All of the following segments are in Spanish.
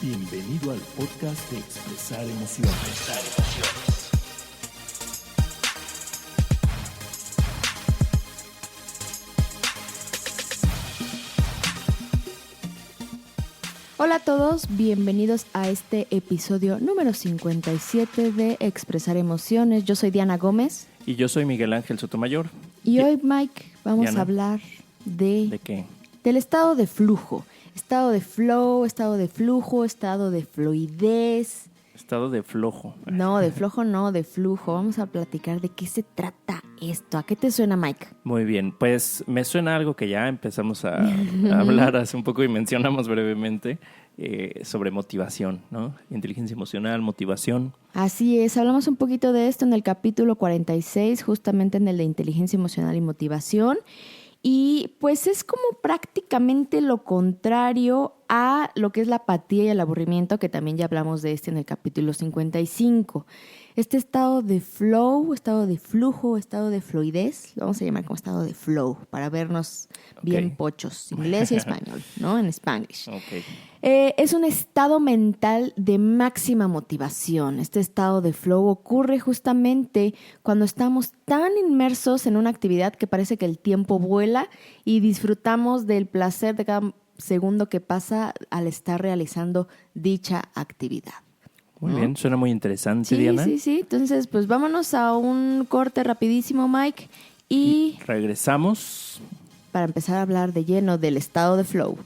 Bienvenido al podcast de Expresar Emociones. Hola a todos, bienvenidos a este episodio número 57 de Expresar Emociones. Yo soy Diana Gómez. Y yo soy Miguel Ángel Sotomayor. Y hoy, Mike, vamos Diana, a hablar ¿de qué? Del estado de flujo. Estado de flow, estado de flujo, estado de fluidez. Estado de flojo. No, de flojo no, de flujo. Vamos a platicar de qué se trata esto. ¿A qué te suena, Mike? Muy bien, pues me suena algo que ya empezamos a hablar hace un poco y mencionamos brevemente sobre motivación, ¿no? Inteligencia emocional, motivación. Así es, hablamos un poquito de esto en el capítulo 46, justamente en el de inteligencia emocional y motivación. Y pues es como prácticamente lo contrario a lo que es la apatía y el aburrimiento, que también ya hablamos de este en el capítulo 55. Este estado de flow, estado de flujo, estado de fluidez, lo vamos a llamar como estado de flow, para vernos bien pochos, inglés y español, ¿no? En Spanglish. Okay. Es un estado mental de máxima motivación. Este estado de flow ocurre justamente cuando estamos tan inmersos en una actividad que parece que el tiempo vuela y disfrutamos del placer de cada segundo que pasa al estar realizando dicha actividad. Muy bien, suena muy interesante, Sí, Diana. sí. Entonces, pues vámonos a un corte rapidísimo, Mike, y regresamos para empezar a hablar de lleno del estado de flow.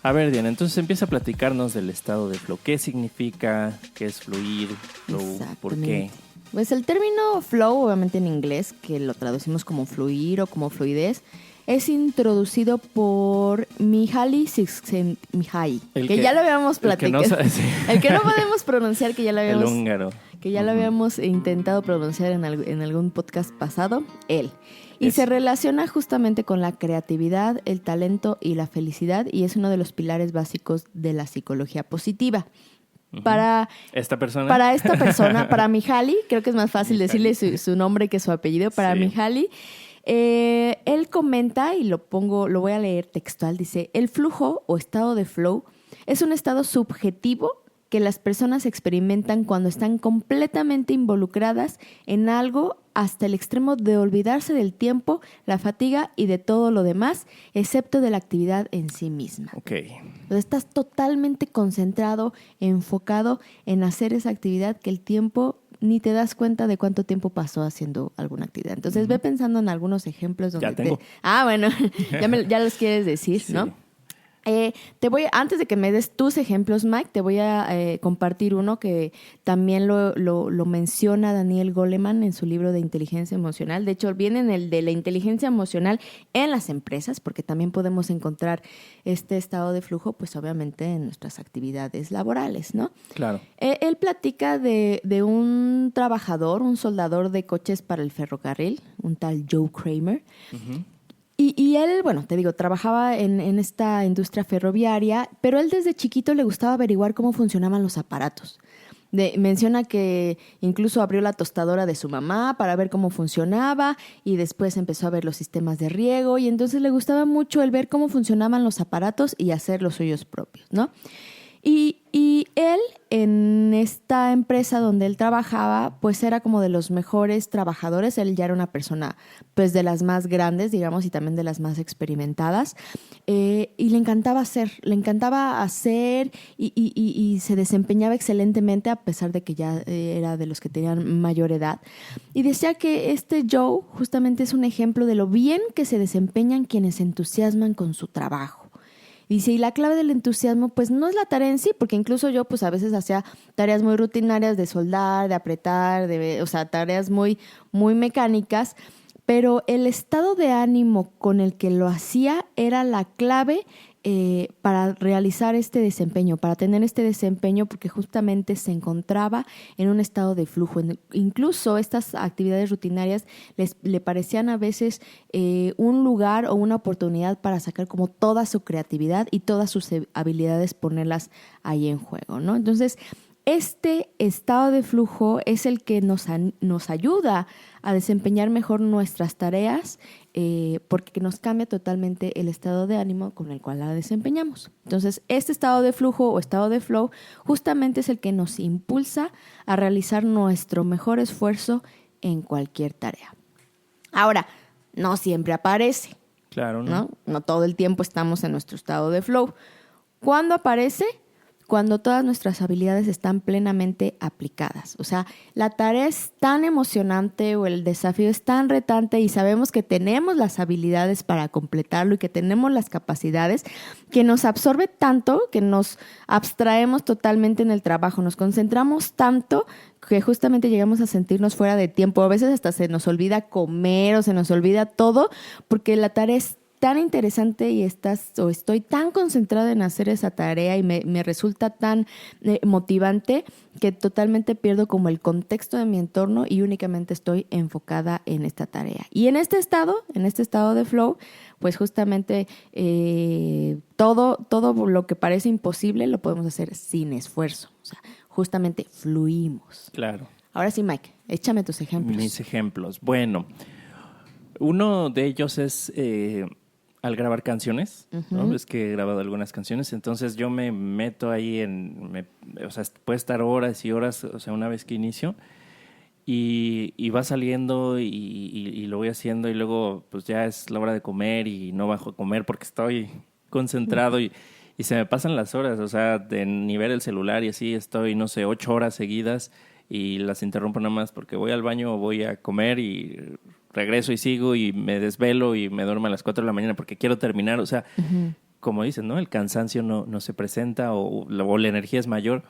A ver, Diana, entonces empieza a platicarnos del estado de flow. ¿Qué significa? ¿Qué es fluir? Flow, ¿por qué? Pues el término flow, obviamente en inglés, que lo traducimos como fluir o como fluidez, es introducido por Mihaly Csikszentmihalyi, que ya lo habíamos platicado. El que no podemos pronunciar, que ya lo habíamos... El húngaro. Que ya lo habíamos intentado pronunciar en algún podcast pasado, él. Y se relaciona justamente con la creatividad, el talento y la felicidad, y es uno de los pilares básicos de la psicología positiva. Para esta persona, para Mihaly, creo que es más fácil decirle su nombre que su apellido. Para Mihaly, él comenta, y lo voy a leer textual, dice: el flujo o estado de flow es un estado subjetivo que las personas experimentan cuando están completamente involucradas en algo hasta el extremo de olvidarse del tiempo, la fatiga y de todo lo demás, excepto de la actividad en sí misma. Okay. Entonces estás totalmente concentrado, enfocado en hacer esa actividad que el tiempo ni te das cuenta de cuánto tiempo pasó haciendo alguna actividad. Entonces ve pensando en algunos ejemplos donde ya tengo. bueno, ya los quieres decir, sí. ¿No? Antes de que me des tus ejemplos, Mike, te voy a compartir uno que también lo menciona Daniel Goleman en su libro de inteligencia emocional. De hecho, viene en el de la inteligencia emocional en las empresas, porque también podemos encontrar este estado de flujo, pues obviamente en nuestras actividades laborales, ¿no? Claro. Él platica de un trabajador, un soldador de coches para el ferrocarril, un tal Joe Kramer. Uh-huh. Y él, bueno, te digo, trabajaba en esta industria ferroviaria, pero él desde chiquito le gustaba averiguar cómo funcionaban los aparatos. Menciona que incluso abrió la tostadora de su mamá para ver cómo funcionaba y después empezó a ver los sistemas de riego y entonces le gustaba mucho el ver cómo funcionaban los aparatos y hacer los suyos propios, ¿no? Y él, en esta empresa donde él trabajaba, pues era como de los mejores trabajadores. Él ya era una persona, pues, de las más grandes, digamos, y también de las más experimentadas. Y le encantaba hacer y se desempeñaba excelentemente a pesar de que ya era de los que tenían mayor edad. Y decía que este Joe justamente es un ejemplo de lo bien que se desempeñan quienes se entusiasman con su trabajo. Dice, y la clave del entusiasmo, pues no es la tarea en sí, porque incluso yo, pues a veces hacía tareas muy rutinarias de soldar, de apretar, tareas muy, muy mecánicas, pero el estado de ánimo con el que lo hacía era la clave para realizar este desempeño, para tener este desempeño, porque justamente se encontraba en un estado de flujo. Incluso estas actividades rutinarias le parecían a veces un lugar o una oportunidad para sacar como toda su creatividad y todas sus habilidades, ponerlas ahí en juego, ¿no? Entonces, este estado de flujo es el que nos ayuda a desempeñar mejor nuestras tareas porque nos cambia totalmente el estado de ánimo con el cual la desempeñamos. Entonces, este estado de flujo o estado de flow justamente es el que nos impulsa a realizar nuestro mejor esfuerzo en cualquier tarea. Ahora, no siempre aparece. Claro, ¿no? No todo el tiempo estamos en nuestro estado de flow. ¿Cuándo aparece? Cuando todas nuestras habilidades están plenamente aplicadas. O sea, la tarea es tan emocionante o el desafío es tan retante y sabemos que tenemos las habilidades para completarlo y que tenemos las capacidades que nos absorbe tanto que nos abstraemos totalmente en el trabajo, nos concentramos tanto que justamente llegamos a sentirnos fuera de tiempo. A veces hasta se nos olvida comer o se nos olvida todo porque la tarea es tan interesante y estoy tan concentrada en hacer esa tarea y me resulta tan motivante que totalmente pierdo como el contexto de mi entorno y únicamente estoy enfocada en esta tarea. Y en este estado de flow, pues justamente todo lo que parece imposible lo podemos hacer sin esfuerzo. O sea, justamente fluimos. Claro. Ahora sí, Mike, échame tus ejemplos. Mis ejemplos. Bueno, uno de ellos es al grabar canciones, ¿no? Es que he grabado algunas canciones, entonces yo me meto ahí o sea, puede estar horas y horas, o sea, una vez que inicio, y va saliendo y lo voy haciendo y luego pues ya es la hora de comer y no bajo a comer porque estoy concentrado y se me pasan las horas, o sea, de ni ver el celular y así estoy, no sé, 8 horas seguidas y las interrumpo nada más porque voy al baño o voy a comer y regreso y sigo y me desvelo y me duermo a las 4 de la mañana porque quiero terminar. O sea, como dicen, ¿no? El cansancio no se presenta o la energía es mayor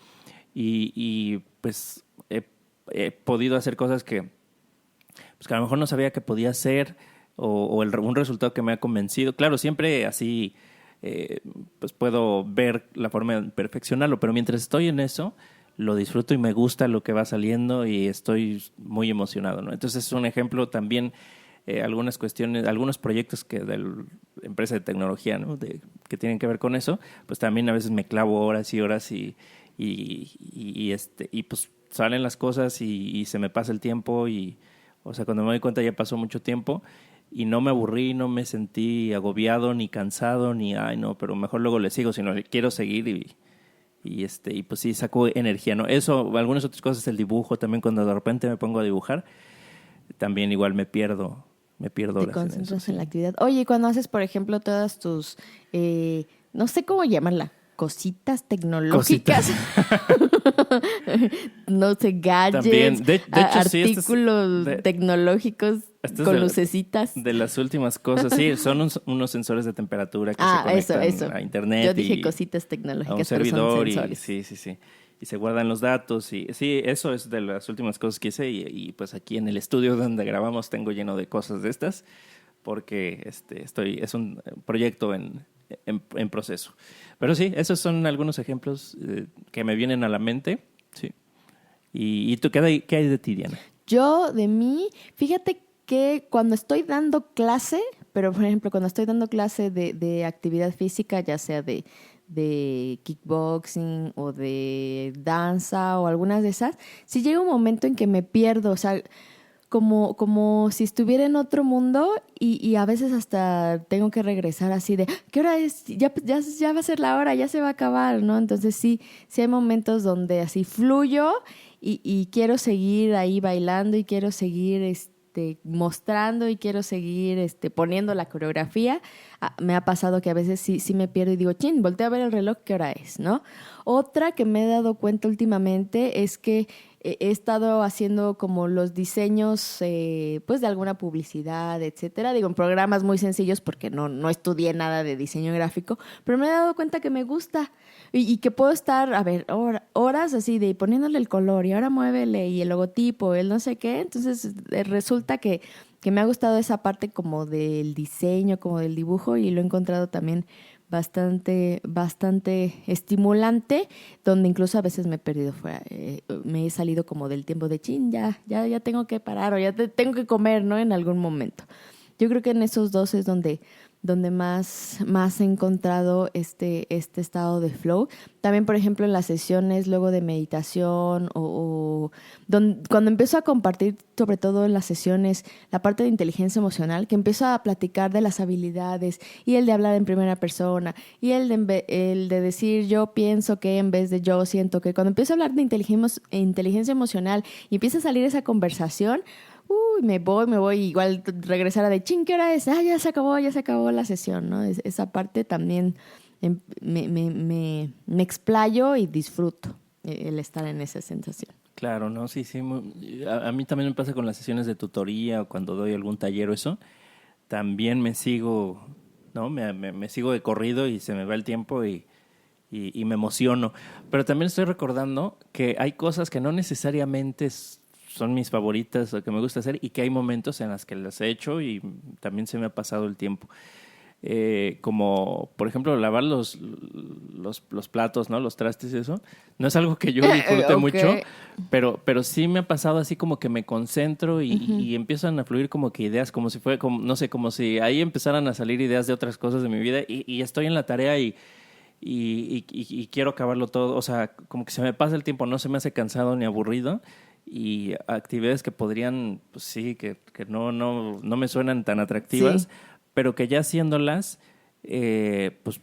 y pues he podido hacer cosas que a lo mejor no sabía que podía hacer o un resultado que me ha convencido. Claro, siempre así pues puedo ver la forma de perfeccionarlo, pero mientras estoy en eso lo disfruto y me gusta lo que va saliendo y estoy muy emocionado, ¿no? Entonces es un ejemplo también, algunas cuestiones, algunos proyectos que de la empresa de tecnología, ¿no? Que tienen que ver con eso, pues también a veces me clavo horas y horas y pues salen las cosas y se me pasa el tiempo y, o sea, cuando me doy cuenta ya pasó mucho tiempo y no me aburrí, no me sentí agobiado ni cansado ni, ay no, pero mejor luego le sigo, sino quiero seguir y pues sí, saco energía, ¿no? Eso, algunas otras cosas, el dibujo también, cuando de repente me pongo a dibujar, también igual me pierdo horas. Te concentras eso, en la actividad. Oye, cuando haces, por ejemplo, todas tus, no sé cómo llamarla, cositas tecnológicas, no sé, gadgets, también, de hecho, artículos tecnológicos con lucecitas. De las últimas cosas, sí, son unos sensores de temperatura que se conectan eso. a internet. Yo dije cositas tecnológicas, a un servidor pero son sensores. sí. Y se guardan los datos y sí, eso es de las últimas cosas que hice y pues aquí en el estudio donde grabamos tengo lleno de cosas de estas porque es un proyecto en proceso. Pero sí, esos son algunos ejemplos que me vienen a la mente, sí. ¿Y tú qué hay de ti, Diana? Yo, de mí, fíjate que cuando estoy dando clase, pero por ejemplo, cuando estoy dando clase de actividad física, ya sea de kickboxing o de danza o algunas de esas, sí llega un momento en que me pierdo, o sea, como si estuviera en otro mundo y a veces hasta tengo que regresar así de, ¿qué hora es? Ya va a ser la hora, ya se va a acabar, ¿no? Entonces sí hay momentos donde así fluyo y quiero seguir ahí bailando y quiero seguir mostrando y quiero seguir poniendo la coreografía. Me ha pasado que a veces sí me pierdo y digo, chin, volteo a ver el reloj, ¿qué hora es? ¿No? Otra que me he dado cuenta últimamente es que he estado haciendo como los diseños pues de alguna publicidad, etcétera. Digo, en programas muy sencillos porque no estudié nada de diseño gráfico, pero me he dado cuenta que me gusta y que puedo estar, a ver, horas así de poniéndole el color y ahora muévele y el logotipo, el no sé qué. Entonces resulta que me ha gustado esa parte como del diseño, como del dibujo y lo he encontrado también bastante estimulante, donde incluso a veces me he perdido fuera, me he salido como del tiempo de chin, ya tengo que parar o ya tengo que comer, ¿no? En algún momento. Yo creo que en esos dos es donde donde más he encontrado este estado de flow. También, por ejemplo, en las sesiones luego de meditación cuando empiezo a compartir, sobre todo en las sesiones, la parte de inteligencia emocional, que empiezo a platicar de las habilidades y el de hablar en primera persona y el de decir yo pienso que en vez de yo siento que. Cuando empiezo a hablar de inteligencia emocional y empieza a salir esa conversación, me voy, igual regresar a de ching, ¿qué hora es? Ya se acabó la sesión, ¿no? Esa parte también me explayo y disfruto el estar en esa sensación. Claro, ¿no? Sí. A mí también me pasa con las sesiones de tutoría o cuando doy algún taller o eso. También me sigo, ¿no? Me sigo de corrido y se me va el tiempo y me emociono. Pero también estoy recordando que hay cosas que no necesariamente son mis favoritas o que me gusta hacer y que hay momentos en los que las he hecho y también se me ha pasado el tiempo. Como, por ejemplo, lavar los platos, ¿no? Los trastes y eso. No es algo que yo disfrute Okay. mucho, pero sí me ha pasado así como que me concentro y empiezan a fluir como que ideas, como si fuera, no sé, como si ahí empezaran a salir ideas de otras cosas de mi vida y estoy en la tarea y quiero acabarlo todo. O sea, como que se me pasa el tiempo, no se me hace cansado ni aburrido. Y actividades que podrían, pues sí, que no me suenan tan atractivas, sí, pero que ya haciéndolas, pues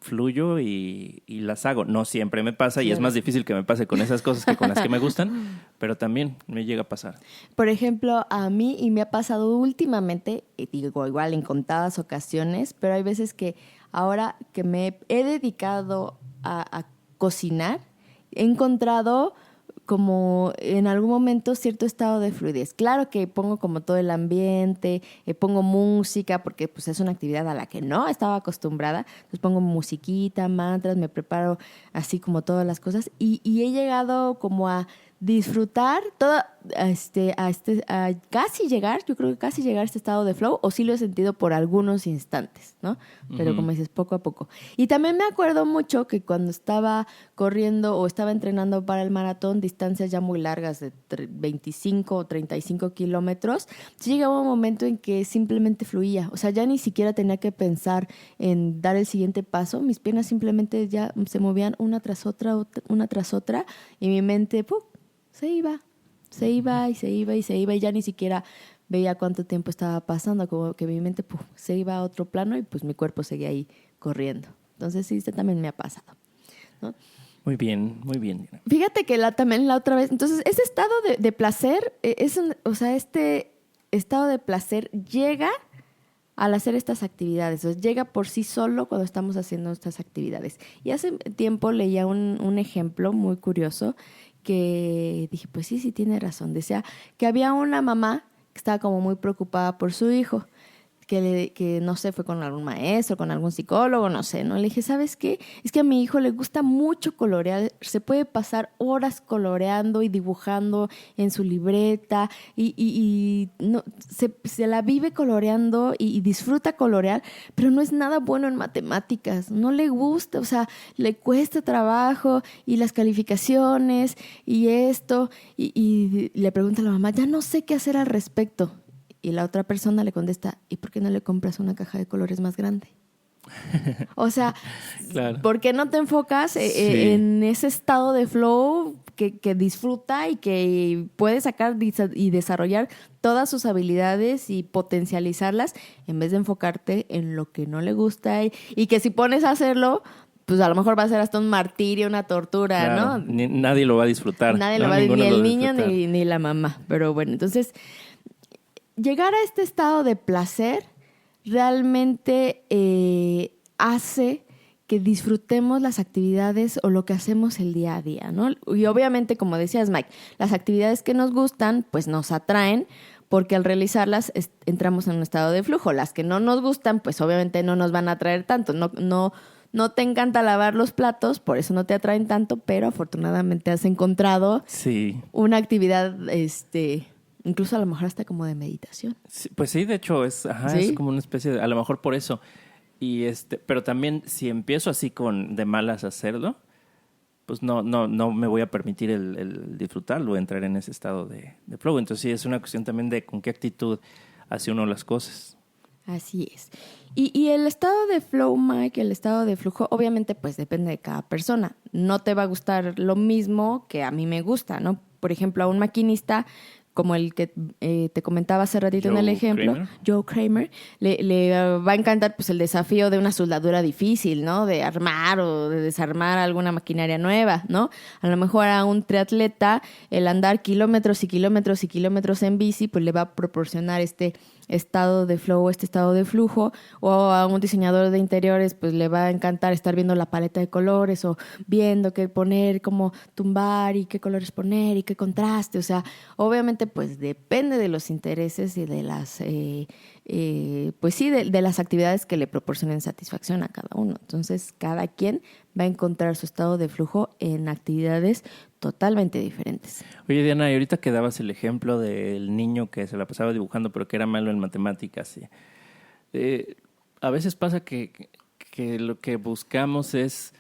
fluyo y las hago. No siempre me pasa, claro, y es más difícil que me pase con esas cosas que con las que me gustan, pero también me llega a pasar. Por ejemplo, a mí, y me ha pasado últimamente, digo igual en contadas ocasiones, pero hay veces que ahora que me he dedicado a cocinar, he encontrado como en algún momento cierto estado de fluidez. Claro que pongo como todo el ambiente, pongo música, porque pues es una actividad a la que no estaba acostumbrada. Entonces pongo musiquita, mantras, me preparo así como todas las cosas y he llegado como a disfrutar todo, a casi llegar, yo creo que casi llegar a este estado de flow, o sí lo he sentido por algunos instantes, ¿no? Pero como dices, poco a poco. Y también me acuerdo mucho que cuando estaba corriendo o estaba entrenando para el maratón, distancias ya muy largas de 25 o 35 kilómetros, sí llegaba un momento en que simplemente fluía. O sea, ya ni siquiera tenía que pensar en dar el siguiente paso. Mis piernas simplemente ya se movían una tras otra, y mi mente, ¡pum!, se iba y ya ni siquiera veía cuánto tiempo estaba pasando, como que mi mente se iba a otro plano y pues mi cuerpo seguía ahí corriendo. Entonces sí, también me ha pasado, ¿no? Muy bien, muy bien. Fíjate que también la otra vez, entonces ese estado de placer, este estado de placer llega al hacer estas actividades, o sea, llega por sí solo cuando estamos haciendo estas actividades. Y hace tiempo leía un ejemplo muy curioso que dije, pues sí, tiene razón. Decía que había una mamá que estaba como muy preocupada por su hijo, que no sé, fue con algún maestro, con algún psicólogo, no sé, ¿no? Le dije, ¿sabes qué? Es que a mi hijo le gusta mucho colorear, se puede pasar horas coloreando y dibujando en su libreta y no, se la vive coloreando y disfruta colorear, pero no es nada bueno en matemáticas, no le gusta, o sea, le cuesta trabajo y las calificaciones y esto, y le pregunta a la mamá, ya no sé qué hacer al respecto. Y la otra persona le contesta, ¿y por qué no le compras una caja de colores más grande? O sea, claro, ¿por qué no te enfocas en ese estado de flow que disfruta y que puede sacar y desarrollar todas sus habilidades y potencializarlas en vez de enfocarte en lo que no le gusta y que si pones a hacerlo, pues a lo mejor va a ser hasta un martirio, una tortura, claro, ¿no? Nadie lo va a disfrutar. Nadie lo va a disfrutar, ni el niño ni la mamá. Pero bueno, entonces llegar a este estado de placer realmente hace que disfrutemos las actividades o lo que hacemos el día a día, ¿no? Y obviamente, como decías, Mike, las actividades que nos gustan, pues nos atraen, porque al realizarlas entramos en un estado de flujo. Las que no nos gustan, pues obviamente no nos van a atraer tanto. No te encanta lavar los platos, por eso no te atraen tanto, pero afortunadamente has encontrado una actividad, incluso a lo mejor hasta como de meditación. Sí, pues sí, de hecho es como una especie de, a lo mejor por eso. Y pero también si empiezo así de malas a hacerlo, pues no me voy a permitir el disfrutarlo, entrar en ese estado de flow. Entonces sí, es una cuestión también de con qué actitud hace uno las cosas. Así es. Y el estado de flow, Mike, el estado de flujo, obviamente pues depende de cada persona. No te va a gustar lo mismo que a mí me gusta, ¿no? Por ejemplo, a un maquinista como el que te comentaba hace ratito en el ejemplo, Joe Kramer, le va a encantar pues el desafío de una soldadura difícil, ¿no? De armar o de desarmar alguna maquinaria nueva, ¿no? A lo mejor a un triatleta el andar kilómetros y kilómetros y kilómetros en bici pues le va a proporcionar este estado de flow, este estado de flujo, o a un diseñador de interiores pues le va a encantar estar viendo la paleta de colores o viendo qué poner, cómo tumbar y qué colores poner y qué contraste. O sea, obviamente pues depende de los intereses y de las pues sí, de las actividades que le proporcionen satisfacción a cada uno. Entonces cada quien va a encontrar su estado de flujo en actividades totalmente diferentes. Oye, Diana, y ahorita que dabas el ejemplo del niño que se la pasaba dibujando pero que era malo en matemáticas, ¿sí? A veces pasa que lo que buscamos es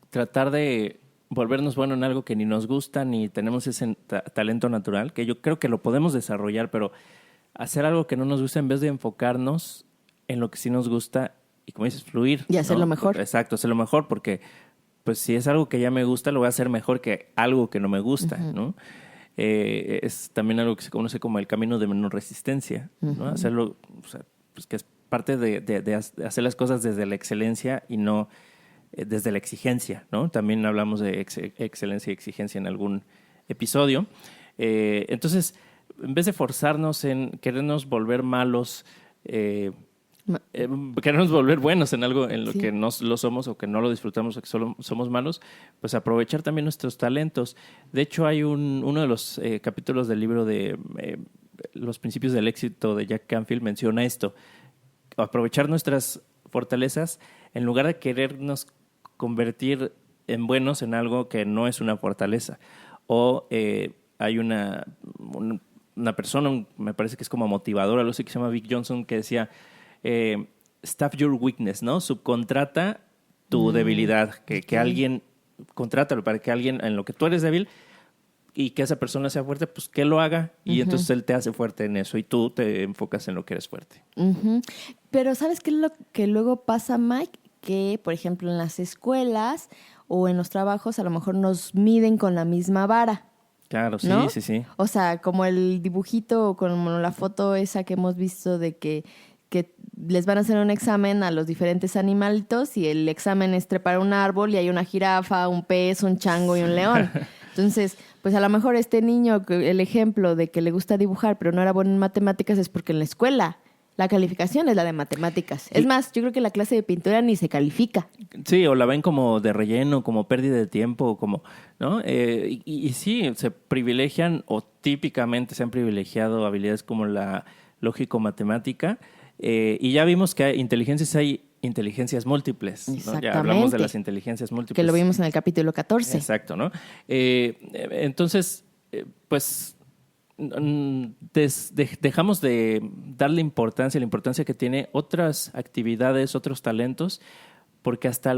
tratar de volvernos bueno en algo que ni nos gusta ni tenemos ese talento natural, que yo creo que lo podemos desarrollar, pero hacer algo que no nos gusta en vez de enfocarnos en lo que sí nos gusta y, como dices, fluir. Y hacerlo ¿no? mejor. Exacto, hacerlo mejor, porque pues si es algo que ya me gusta, lo voy a hacer mejor que algo que no me gusta, uh-huh. ¿no? Es también algo que se conoce como el camino de menor resistencia, ¿no? Uh-huh. Hacerlo, o sea, pues que es parte de hacer las cosas desde la excelencia y no desde la exigencia, ¿no? También hablamos de excelencia y exigencia en algún episodio. Entonces, en vez de forzarnos en querernos volver malos, querernos volver buenos en algo en lo que no lo somos o que no lo disfrutamos o que solo somos malos, pues aprovechar también nuestros talentos. De hecho, hay uno de los capítulos del libro de Los principios del éxito de Jack Canfield menciona esto: aprovechar nuestras fortalezas en lugar de querernos convertir en buenos en algo que no es una fortaleza. O hay una persona, me parece que es como motivadora, algo así, que se llama Vic Johnson, que decía staff your weakness, ¿no? Subcontrata tu debilidad, que alguien, contrátalo para que alguien en lo que tú eres débil y que esa persona sea fuerte, pues que lo haga y uh-huh. entonces él te hace fuerte en eso y tú te enfocas en lo que eres fuerte. Uh-huh. Pero ¿sabes qué es lo que luego pasa, Mike? Que, por ejemplo, en las escuelas o en los trabajos a lo mejor nos miden con la misma vara. Claro, sí, ¿no? sí. O sea, como el dibujito o como la foto esa que hemos visto de que les van a hacer un examen a los diferentes animalitos y el examen es trepar un árbol y hay una jirafa, un pez, un chango y un león. Entonces, pues a lo mejor este niño, el ejemplo de que le gusta dibujar pero no era bueno en matemáticas es porque en la escuela la calificación es la de matemáticas. Es más, yo creo que la clase de pintura ni se califica. Sí, o la ven como de relleno, como pérdida de tiempo, como, ¿no? Y sí, se privilegian o típicamente se han privilegiado habilidades como la lógico-matemática. Y ya vimos que hay inteligencias múltiples, ¿no? Ya hablamos de las inteligencias múltiples. Que lo vimos en el capítulo 14. Exacto, ¿no? Entonces, pues dejamos de darle la importancia que tiene otras actividades, otros talentos, porque hasta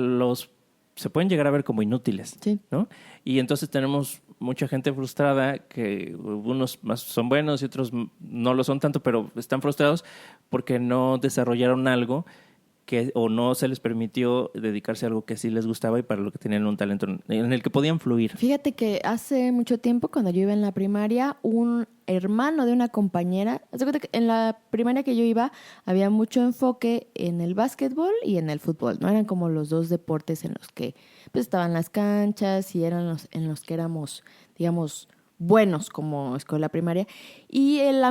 se pueden llegar a ver como inútiles, sí. ¿no? Y entonces tenemos mucha gente frustrada, que unos más son buenos y otros no lo son tanto, pero están frustrados porque no desarrollaron algo o no se les permitió dedicarse a algo que sí les gustaba y para lo que tenían un talento en el que podían fluir. Fíjate que hace mucho tiempo, cuando yo iba en la primaria, un hermano de una compañera, en la primaria que yo iba había mucho enfoque en el básquetbol y en el fútbol, ¿no? Eran como los dos deportes en los que pues estaban las canchas y eran en los que éramos, digamos, buenos como escuela primaria. Y el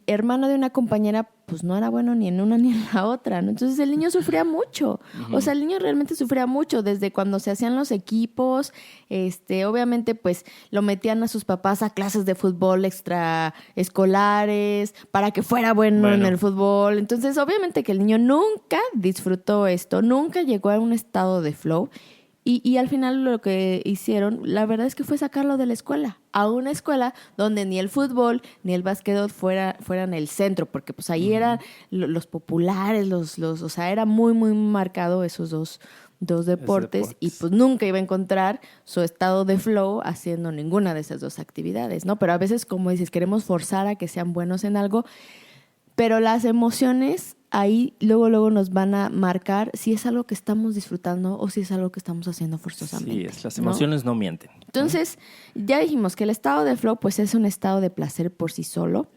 hermano de una compañera pues no era bueno ni en una ni en la otra, ¿no? Entonces el niño sufría mucho. Uh-huh. O sea, el niño realmente sufría mucho desde cuando se hacían los equipos. Obviamente pues lo metían a sus papás a clases de fútbol extraescolares para que fuera bueno en el fútbol. Entonces obviamente que el niño nunca disfrutó esto, nunca llegó a un estado de flow. Y al final lo que hicieron, la verdad es que fue sacarlo de la escuela, a una escuela donde ni el fútbol ni el básquetbol fueran el centro, porque pues ahí eran los populares, o sea, era muy, muy marcado esos dos deportes y pues nunca iba a encontrar su estado de flow haciendo ninguna de esas dos actividades, ¿no? Pero a veces, como dices, queremos forzar a que sean buenos en algo, pero las emociones ahí luego nos van a marcar si es algo que estamos disfrutando o si es algo que estamos haciendo forzosamente. Sí, las emociones no mienten. Entonces, ya dijimos que el estado de flow pues es un estado de placer por sí solo,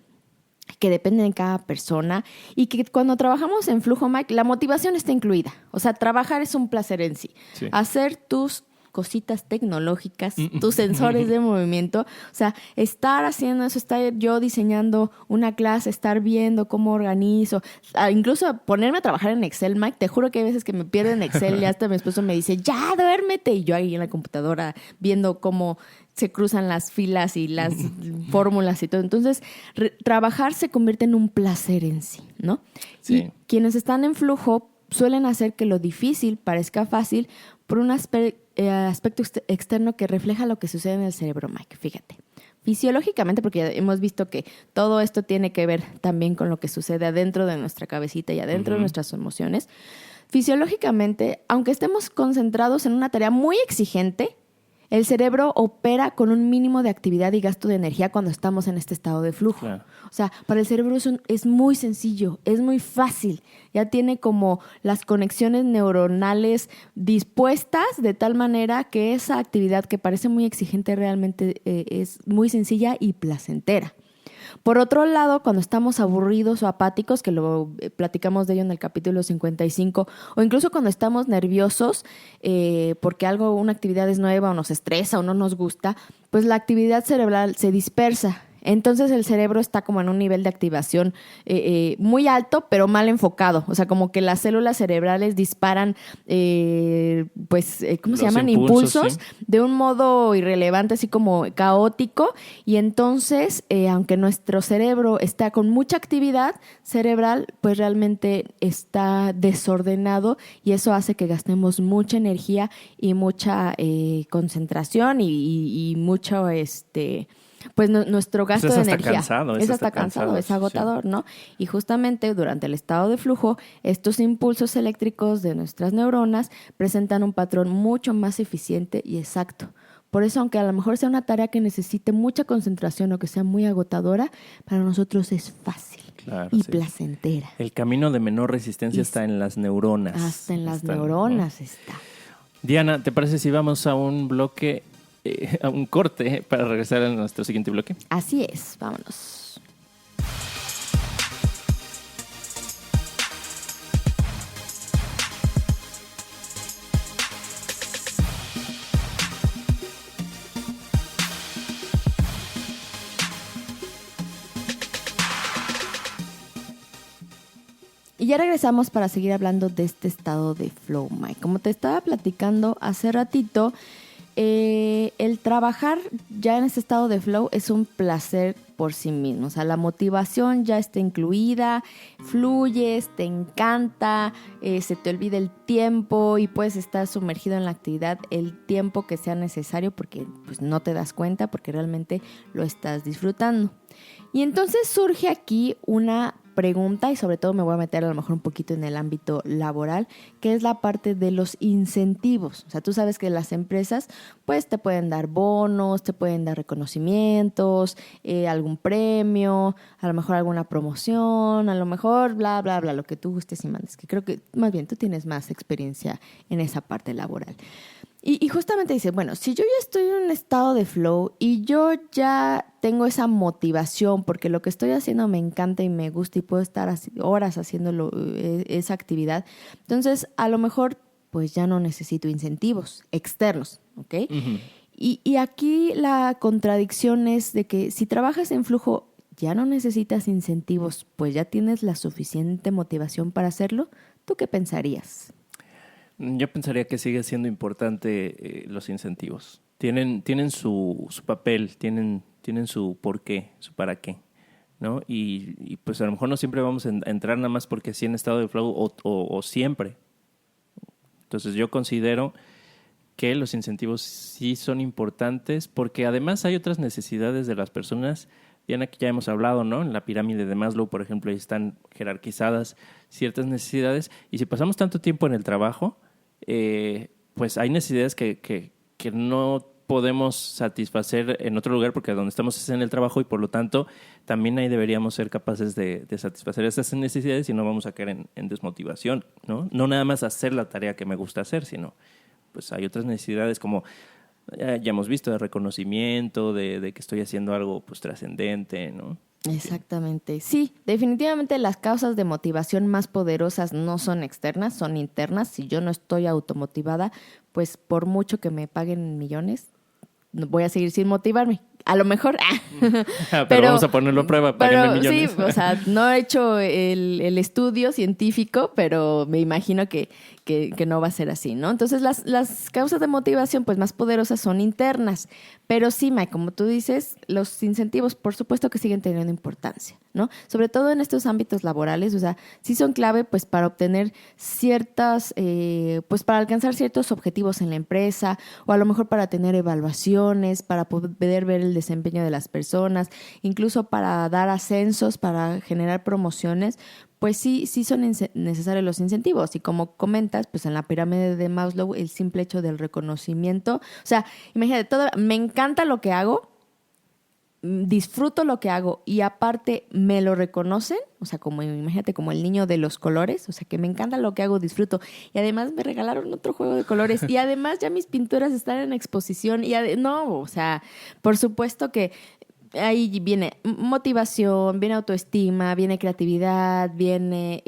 que depende de cada persona y que cuando trabajamos en Flujo, Mike, la motivación está incluida. O sea, trabajar es un placer en sí. Sí. Hacer tus cositas tecnológicas, tus sensores de movimiento, o sea, estar haciendo eso, estar yo diseñando una clase, estar viendo cómo organizo, incluso ponerme a trabajar en Excel, Mike, te juro que hay veces que me pierdo en Excel y hasta mi esposo me dice, ya, duérmete, y yo ahí en la computadora viendo cómo se cruzan las filas y las fórmulas y todo. Entonces, trabajar se convierte en un placer en sí, ¿no? Sí. Y quienes están en flujo suelen hacer que lo difícil parezca fácil por un aspecto externo que refleja lo que sucede en el cerebro, Mike. Fíjate. Fisiológicamente, porque ya hemos visto que todo esto tiene que ver también con lo que sucede adentro de nuestra cabecita y adentro de nuestras emociones. Fisiológicamente, aunque estemos concentrados en una tarea muy exigente, el cerebro opera con un mínimo de actividad y gasto de energía cuando estamos en este estado de flujo. Claro. O sea, para el cerebro es muy sencillo, es muy fácil. Ya tiene como las conexiones neuronales dispuestas de tal manera que esa actividad que parece muy exigente realmente es muy sencilla y placentera. Por otro lado, cuando estamos aburridos o apáticos, que lo platicamos de ello en el capítulo 55, o incluso cuando estamos nerviosos porque una actividad es nueva o nos estresa o no nos gusta, pues la actividad cerebral se dispersa. Entonces el cerebro está como en un nivel de activación muy alto, pero mal enfocado. O sea, como que las células cerebrales disparan, ¿cómo se llaman? Impulsos, sí, de un modo irrelevante, así como caótico. Y entonces, aunque nuestro cerebro está con mucha actividad cerebral, pues realmente está desordenado y eso hace que gastemos mucha energía y mucha concentración y mucho pues nuestro gasto de energía. Está cansado, es agotador, sí, ¿no? Y justamente durante el estado de flujo, estos impulsos eléctricos de nuestras neuronas presentan un patrón mucho más eficiente y exacto. Por eso, aunque a lo mejor sea una tarea que necesite mucha concentración o que sea muy agotadora, para nosotros es fácil y placentera. El camino de menor resistencia está en las neuronas. Hasta en las neuronas está. Diana, ¿te parece si vamos a un bloque, a un corte para regresar a nuestro siguiente bloque? Así es, vámonos. Y ya regresamos para seguir hablando de este estado de flow, Mike. Como te estaba platicando hace ratito, el trabajar ya en este estado de flow es un placer por sí mismo. O sea, la motivación ya está incluida, fluyes, te encanta, se te olvida el tiempo y puedes estar sumergido en la actividad el tiempo que sea necesario porque pues, no te das cuenta porque realmente lo estás disfrutando. Y entonces surge aquí una pregunta y sobre todo me voy a meter a lo mejor un poquito en el ámbito laboral, que es la parte de los incentivos. O sea, tú sabes que las empresas pues te pueden dar bonos, te pueden dar reconocimientos, algún premio, a lo mejor alguna promoción, a lo mejor bla, bla, bla, lo que tú gustes y mandes, que creo que más bien tú tienes más experiencia en esa parte laboral. Y justamente dice, bueno, si yo ya estoy en un estado de flow y yo ya tengo esa motivación porque lo que estoy haciendo me encanta y me gusta y puedo estar horas haciendo esa actividad, entonces a lo mejor pues ya no necesito incentivos externos, ¿ok? Uh-huh. Y aquí la contradicción es de que si trabajas en flujo ya no necesitas incentivos, pues ya tienes la suficiente motivación para hacerlo. ¿Tú qué pensarías? Yo pensaría que sigue siendo importante los incentivos. Tienen su papel, tienen su por qué, su para qué, ¿no? Y pues a lo mejor no siempre vamos a entrar nada más porque sí en estado de flow o siempre. Entonces yo considero que los incentivos sí son importantes porque además hay otras necesidades de las personas. Diana, que ya hemos hablado, ¿no? En la pirámide de Maslow, por ejemplo, ahí están jerarquizadas ciertas necesidades. Y si pasamos tanto tiempo en el trabajo, pues hay necesidades que no podemos satisfacer en otro lugar porque donde estamos es en el trabajo y por lo tanto también ahí deberíamos ser capaces de satisfacer esas necesidades y no vamos a caer en desmotivación, ¿no? No nada más hacer la tarea que me gusta hacer, sino pues hay otras necesidades como ya hemos visto de reconocimiento, de que estoy haciendo algo pues trascendente, ¿no? Exactamente. Sí, definitivamente las causas de motivación más poderosas no son externas, son internas. Si yo no estoy automotivada, pues por mucho que me paguen millones, voy a seguir sin motivarme. A lo mejor, pero vamos a ponerlo a prueba, páguenme millones. Sí, o sea, no he hecho el estudio científico, pero me imagino que no va a ser así, ¿no? Entonces, las causas de motivación pues más poderosas son internas. Pero sí, Mike, como tú dices, los incentivos por supuesto que siguen teniendo importancia, ¿no? Sobre todo en estos ámbitos laborales, o sea, sí son clave pues para obtener ciertas, pues para alcanzar ciertos objetivos en la empresa o a lo mejor para tener evaluaciones, para poder ver el desempeño de las personas, incluso para dar ascensos, para generar promociones, pues sí son necesarios los incentivos. Y como comentas, pues en la pirámide de Maslow, el simple hecho del reconocimiento, o sea, imagínate, me encanta lo que hago, disfruto lo que hago y aparte me lo reconocen, o sea, como imagínate como el niño de los colores, o sea, que me encanta lo que hago, disfruto y además me regalaron otro juego de colores y además ya mis pinturas están en exposición y no, o sea, por supuesto que ahí viene motivación, viene autoestima, viene creatividad, viene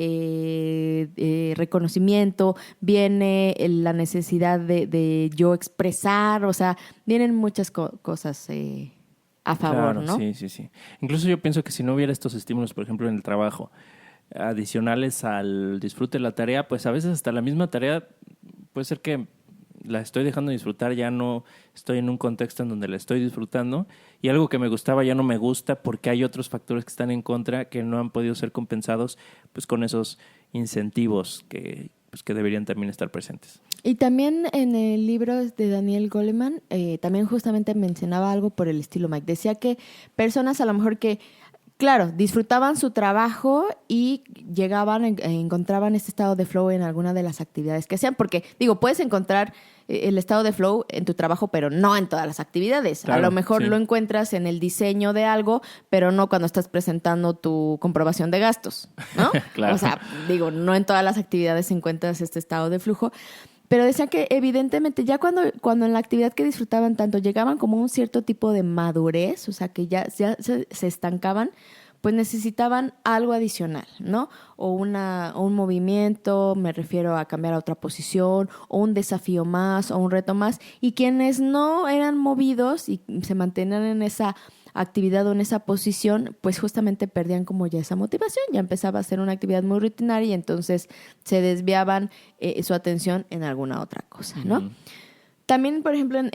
reconocimiento, viene la necesidad de yo expresar, o sea, vienen muchas cosas a favor, claro, ¿no? Sí. Incluso yo pienso que si no hubiera estos estímulos, por ejemplo, en el trabajo, adicionales al disfrute de la tarea, pues a veces hasta la misma tarea puede ser que la estoy dejando de disfrutar, ya no estoy en un contexto en donde la estoy disfrutando y algo que me gustaba ya no me gusta porque hay otros factores que están en contra que no han podido ser compensados pues con esos incentivos que deberían también estar presentes. Y también en el libro de Daniel Goleman, también justamente mencionaba algo por el estilo, Mike. Decía que personas a lo mejor que, claro, disfrutaban su trabajo y llegaban, encontraban este estado de flow en alguna de las actividades que hacían. Porque, digo, puedes encontrar el estado de flow en tu trabajo, pero no en todas las actividades. Claro, a lo mejor lo encuentras en el diseño de algo, pero no cuando estás presentando tu comprobación de gastos, ¿no? Claro. O sea, digo, no en todas las actividades encuentras este estado de flujo. Pero decía que evidentemente ya cuando en la actividad que disfrutaban tanto llegaban como a un cierto tipo de madurez, o sea que ya se estancaban, pues necesitaban algo adicional, ¿no? O un movimiento, me refiero a cambiar a otra posición, o un desafío más, o un reto más. Y quienes no eran movidos y se mantenían en esa actividad o en esa posición, pues justamente perdían como ya esa motivación, ya empezaba a ser una actividad muy rutinaria y entonces se desviaban su atención en alguna otra cosa, ¿no? Uh-huh. También, por ejemplo, en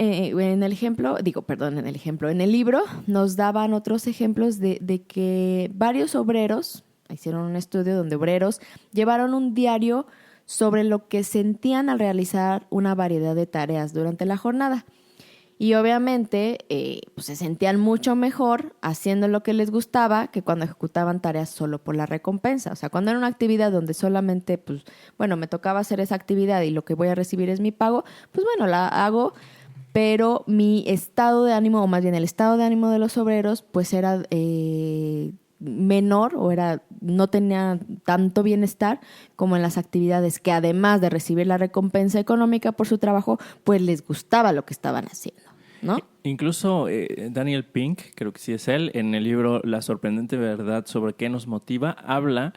el libro nos daban otros ejemplos de que varios obreros, hicieron un estudio donde obreros llevaron un diario sobre lo que sentían al realizar una variedad de tareas durante la jornada. Y obviamente pues se sentían mucho mejor haciendo lo que les gustaba que cuando ejecutaban tareas solo por la recompensa. O sea, cuando era una actividad donde solamente, pues, bueno, me tocaba hacer esa actividad y lo que voy a recibir es mi pago, pues bueno, la hago, pero mi estado de ánimo, o más bien el estado de ánimo de los obreros, pues era menor o no tenía tanto bienestar como en las actividades que además de recibir la recompensa económica por su trabajo, pues les gustaba lo que estaban haciendo, ¿no? Incluso Daniel Pink, creo que sí es él, en el libro La sorprendente verdad sobre qué nos motiva, habla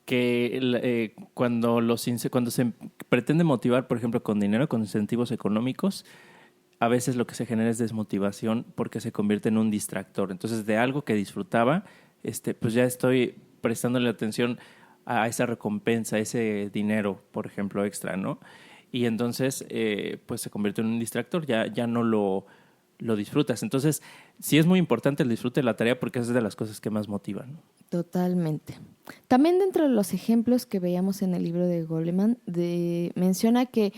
que cuando se pretende motivar, por ejemplo, con dinero, con incentivos económicos, a veces lo que se genera es desmotivación porque se convierte en un distractor. Entonces, de algo que disfrutaba, pues ya estoy prestándole atención a esa recompensa, a ese dinero, por ejemplo, extra, ¿no? Y entonces, pues se convierte en un distractor, ya no lo disfrutas. Entonces, sí es muy importante el disfrute de la tarea porque es de las cosas que más motivan, ¿no? Totalmente. También dentro de los ejemplos que veíamos en el libro de Goleman, menciona que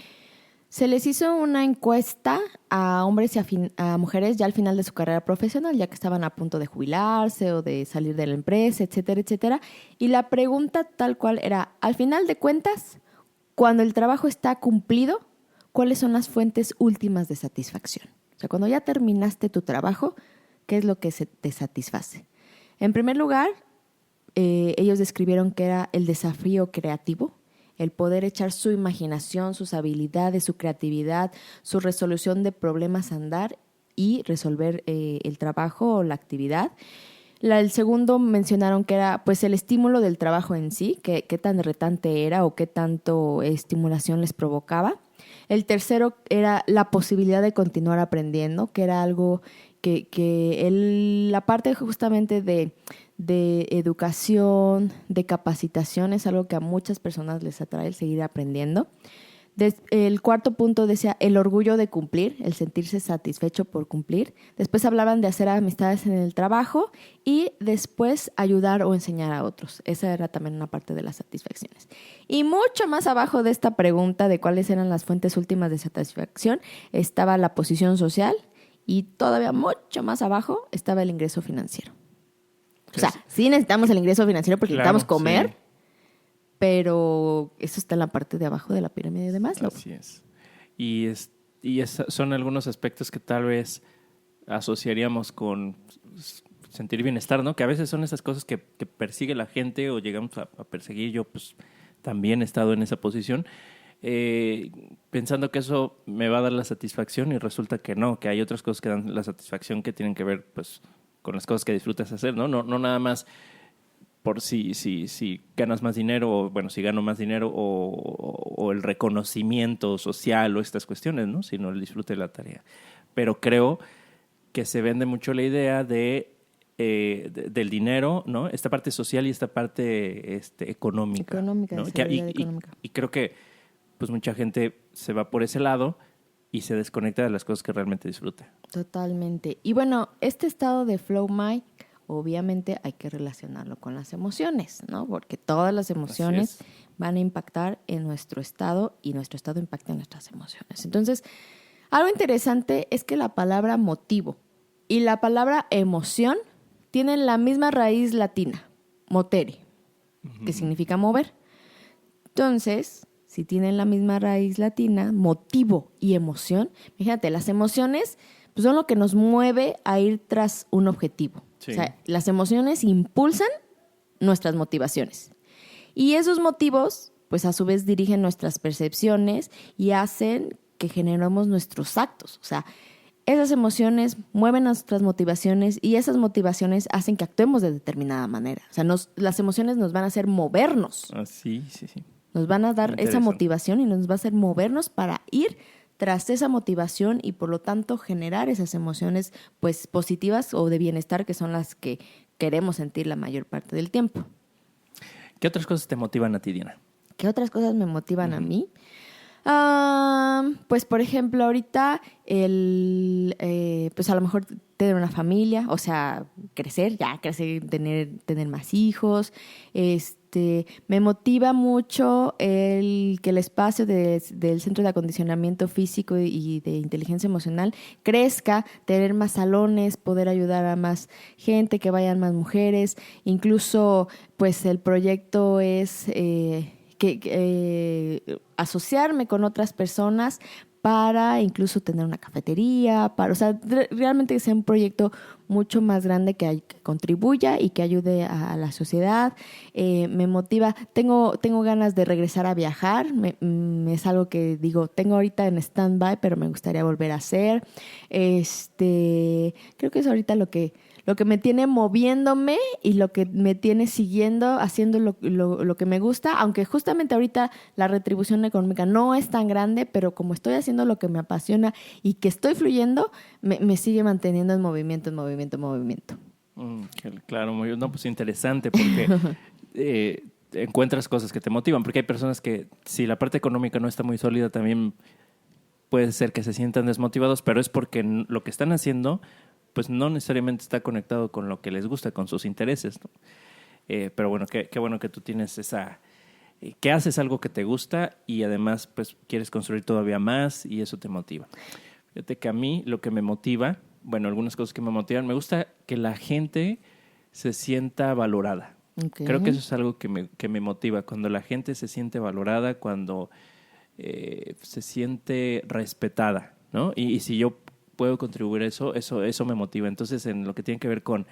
se les hizo una encuesta a hombres y a mujeres ya al final de su carrera profesional, ya que estaban a punto de jubilarse o de salir de la empresa, etcétera, etcétera. Y la pregunta tal cual era, al final de cuentas, cuando el trabajo está cumplido, ¿cuáles son las fuentes últimas de satisfacción? O sea, cuando ya terminaste tu trabajo, ¿qué es lo que te satisface? En primer lugar, ellos describieron que era el desafío creativo, el poder echar su imaginación, sus habilidades, su creatividad, su resolución de problemas a andar y resolver el trabajo o la actividad. El segundo mencionaron que era pues el estímulo del trabajo en sí, qué tan retante era o qué tanto estimulación les provocaba. El tercero era la posibilidad de continuar aprendiendo, que era algo la parte justamente de educación, de capacitación, es algo que a muchas personas les atrae el seguir aprendiendo. El cuarto punto decía el orgullo de cumplir, el sentirse satisfecho por cumplir. Después hablaban de hacer amistades en el trabajo y después ayudar o enseñar a otros. Esa era también una parte de las satisfacciones. Y mucho más abajo de esta pregunta de cuáles eran las fuentes últimas de satisfacción estaba la posición social y todavía mucho más abajo estaba el ingreso financiero. O sea, sí necesitamos el ingreso financiero porque necesitamos comer. Sí. Pero eso está en la parte de abajo de la pirámide de Maslow. Así es. Y son algunos aspectos que tal vez asociaríamos con sentir bienestar, ¿no? Que a veces son esas cosas que persigue la gente o llegamos a perseguir. Yo pues también he estado en esa posición pensando que eso me va a dar la satisfacción y resulta que no, que hay otras cosas que dan la satisfacción que tienen que ver pues con las cosas que disfrutas hacer, ¿no? No nada más por si ganas más dinero, o bueno, si gano más dinero, o el reconocimiento social o estas cuestiones, ¿no? Sino el disfrute de la tarea. Pero creo que se vende mucho la idea del dinero, ¿no? Esta parte social y esta parte económica. Económica, ¿no? económica. Y creo que pues mucha gente se va por ese lado y se desconecta de las cosas que realmente disfruta. Totalmente. Y bueno, este estado de flow mind, obviamente hay que relacionarlo con las emociones, ¿no? Porque todas las emociones van a impactar en nuestro estado y nuestro estado impacta en nuestras emociones. Entonces, algo interesante es que la palabra motivo y la palabra emoción tienen la misma raíz latina, motere, que significa mover. Entonces, si tienen la misma raíz latina, motivo y emoción, fíjate, las emociones pues, son lo que nos mueve a ir tras un objetivo. Sí. O sea, las emociones impulsan nuestras motivaciones. Y esos motivos, pues a su vez dirigen nuestras percepciones y hacen que generemos nuestros actos. O sea, esas emociones mueven nuestras motivaciones y esas motivaciones hacen que actuemos de determinada manera. O sea, las emociones nos van a hacer movernos. Sí. Nos van a dar esa motivación y nos va a hacer movernos para ir tras esa motivación y por lo tanto generar esas emociones pues positivas o de bienestar que son las que queremos sentir la mayor parte del tiempo. ¿Qué otras cosas te motivan a ti, Diana? ¿Qué otras cosas me motivan a mí? Pues por ejemplo ahorita pues a lo mejor tener una familia, o sea, crecer, tener más hijos. Me motiva mucho que el espacio del Centro de Acondicionamiento Físico y de Inteligencia Emocional crezca, tener más salones, poder ayudar a más gente, que vayan más mujeres. Incluso, pues el proyecto es asociarme con otras personas para incluso tener una cafetería, o sea, realmente que sea un proyecto mucho más grande que contribuya y que ayude a la sociedad. Me motiva, tengo ganas de regresar a viajar, es algo que digo, tengo ahorita en stand-by, pero me gustaría volver a hacer. Creo que es ahorita lo que me tiene moviéndome y lo que me tiene siguiendo, haciendo lo que me gusta, aunque justamente ahorita la retribución económica no es tan grande, pero como estoy haciendo lo que me apasiona y que estoy fluyendo, me sigue manteniendo en movimiento. Claro, pues interesante porque encuentras cosas que te motivan, porque hay personas que si la parte económica no está muy sólida también puede ser que se sientan desmotivados, pero es porque lo que están haciendo pues no necesariamente está conectado con lo que les gusta, con sus intereses, ¿no? Pero bueno, qué bueno que tú tienes que haces algo que te gusta y además pues quieres construir todavía más y eso te motiva. Fíjate que a mí lo que me motiva, bueno, algunas cosas que me motivan, me gusta que la gente se sienta valorada. Okay. Creo que eso es algo que me motiva, cuando la gente se siente valorada, cuando se siente respetada, ¿no? Y si yo puedo contribuir a eso me motiva. Entonces, en lo que tiene que ver con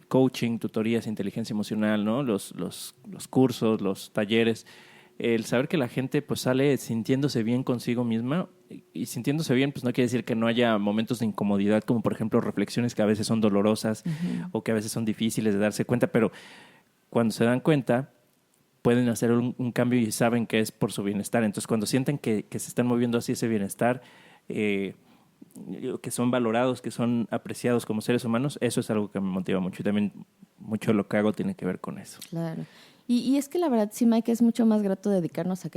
coaching, tutorías, inteligencia emocional, ¿no? Los cursos, los talleres, el saber que la gente pues sale sintiéndose bien consigo misma, y sintiéndose bien pues no quiere decir que no haya momentos de incomodidad, como por ejemplo reflexiones que a veces son dolorosas o que a veces son difíciles de darse cuenta, pero cuando se dan cuenta pueden hacer un cambio y saben que es por su bienestar. Entonces cuando sienten que se están moviendo hacia ese bienestar, que son valorados, que son apreciados como seres humanos, eso es algo que me motiva mucho, y también mucho de lo que hago tiene que ver con eso. Claro. Y es que la verdad, sí, Mike, es mucho más grato dedicarnos a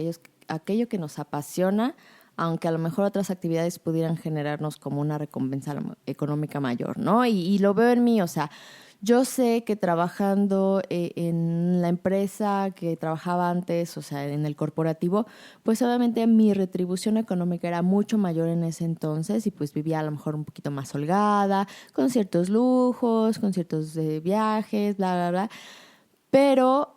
aquello que nos apasiona, aunque a lo mejor otras actividades pudieran generarnos como una recompensa económica mayor, ¿no? Y lo veo en mí, o sea, yo sé que trabajando en la empresa que trabajaba antes, o sea, en el corporativo, pues obviamente mi retribución económica era mucho mayor en ese entonces, y pues vivía a lo mejor un poquito más holgada, con ciertos lujos, con ciertos viajes, bla, bla, bla. Pero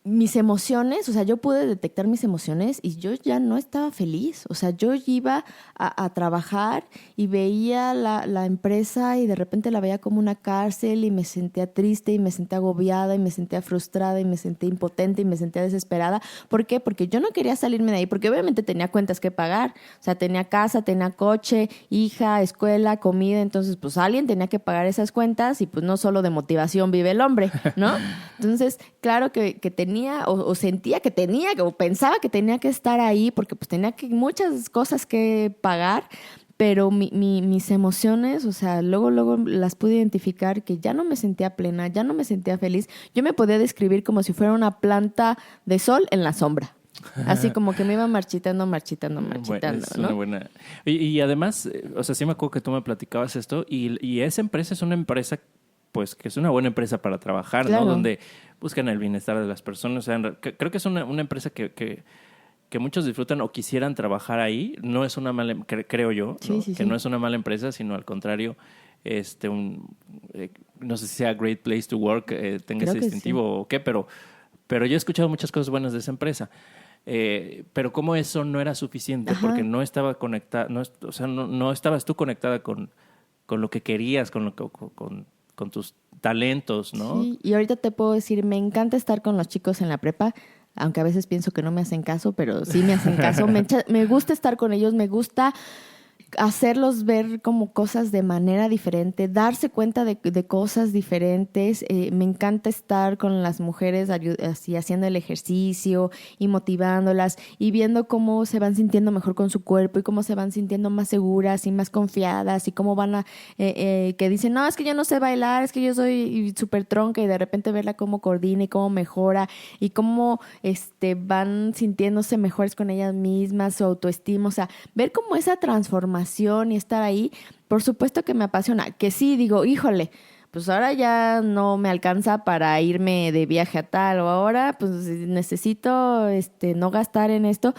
mis emociones, o sea, yo pude detectar mis emociones y yo ya no estaba feliz. O sea, yo iba a trabajar y veía la empresa y de repente la veía como una cárcel, y me sentía triste y me sentía agobiada y me sentía frustrada y me sentía impotente y me sentía desesperada. ¿Por qué? Porque yo no quería salirme de ahí, porque obviamente tenía cuentas que pagar. O sea, tenía casa, tenía coche, hija, escuela, comida. Entonces, pues alguien tenía que pagar esas cuentas, y pues no solo de motivación vive el hombre, ¿no? Entonces, claro que tenía o sentía que tenía, o pensaba que tenía que estar ahí, porque pues tenía muchas cosas que pagar, pero mis emociones, o sea, luego las pude identificar, que ya no me sentía plena, ya no me sentía feliz. Yo me podía describir como si fuera una planta de sol en la sombra. Así como que me iba marchitando, Bueno, es ¿no? una buena... Y además, o sea, sí me acuerdo que tú me platicabas esto, y esa empresa es una empresa, pues, que es una buena empresa para trabajar, Claro. ¿no? Donde buscan el bienestar de las personas. O sea, creo que es una empresa que muchos disfrutan o quisieran trabajar ahí. No es una mala, creo yo, Sí, ¿no? sí, Que sí. no es una mala empresa, sino al contrario, no sé si sea Great Place to Work, tenga Creo ese que distintivo o qué, pero yo he escuchado muchas cosas buenas de esa empresa. Pero como eso no era suficiente, Ajá. porque no estaba conectada, o sea, no estabas tú conectada con lo que querías, con tus talentos, ¿no? Sí, y ahorita te puedo decir, me encanta estar con los chicos en la prepa, aunque a veces pienso que no me hacen caso, pero sí me hacen caso. Me gusta estar con ellos, me gusta hacerlos ver como cosas de manera diferente, darse cuenta de cosas diferentes. Me encanta estar con las mujeres así haciendo el ejercicio y motivándolas y viendo cómo se van sintiendo mejor con su cuerpo y cómo se van sintiendo más seguras y más confiadas, y cómo van que dicen, no, es que yo no sé bailar, es que yo soy súper tronca, y de repente verla cómo coordina y cómo mejora y cómo van sintiéndose mejores con ellas mismas, su autoestima, o sea, ver cómo esa transformación y estar ahí, por supuesto que me apasiona. Que sí, digo, híjole, pues ahora ya no me alcanza para irme de viaje a tal, o ahora pues necesito no gastar en esto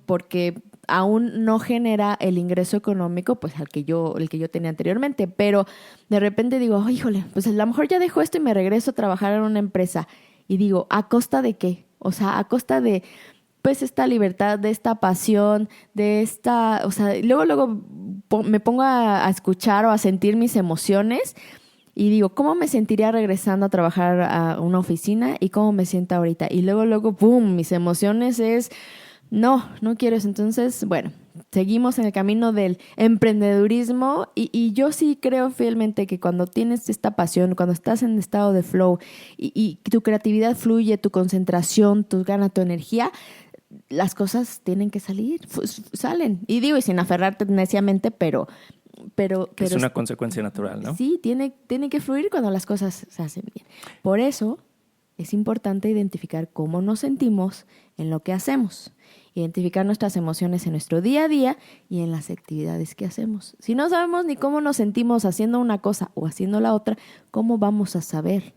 porque aún no genera el ingreso económico pues el que yo tenía anteriormente, pero de repente digo, oh, híjole, pues a lo mejor ya dejo esto y me regreso a trabajar en una empresa, y digo, ¿a costa de qué? O sea, a costa de pues esta libertad, de esta pasión, de esta, o sea, luego me pongo a escuchar o a sentir mis emociones, y digo, ¿cómo me sentiría regresando a trabajar a una oficina y cómo me siento ahorita? Y luego, ¡pum!, mis emociones es, no quiero eso. Entonces, bueno, seguimos en el camino del emprendedurismo, y yo sí creo fielmente que cuando tienes esta pasión, cuando estás en estado de flow y tu creatividad fluye, tu concentración, tu ganas, tu energía, las cosas tienen que salir, salen. Y digo, y sin aferrarte neciamente, pero es una consecuencia natural, ¿no? Sí, tiene que fluir cuando las cosas se hacen bien. Por eso es importante identificar cómo nos sentimos en lo que hacemos, identificar nuestras emociones en nuestro día a día y en las actividades que hacemos. Si no sabemos ni cómo nos sentimos haciendo una cosa o haciendo la otra, ¿cómo vamos a saber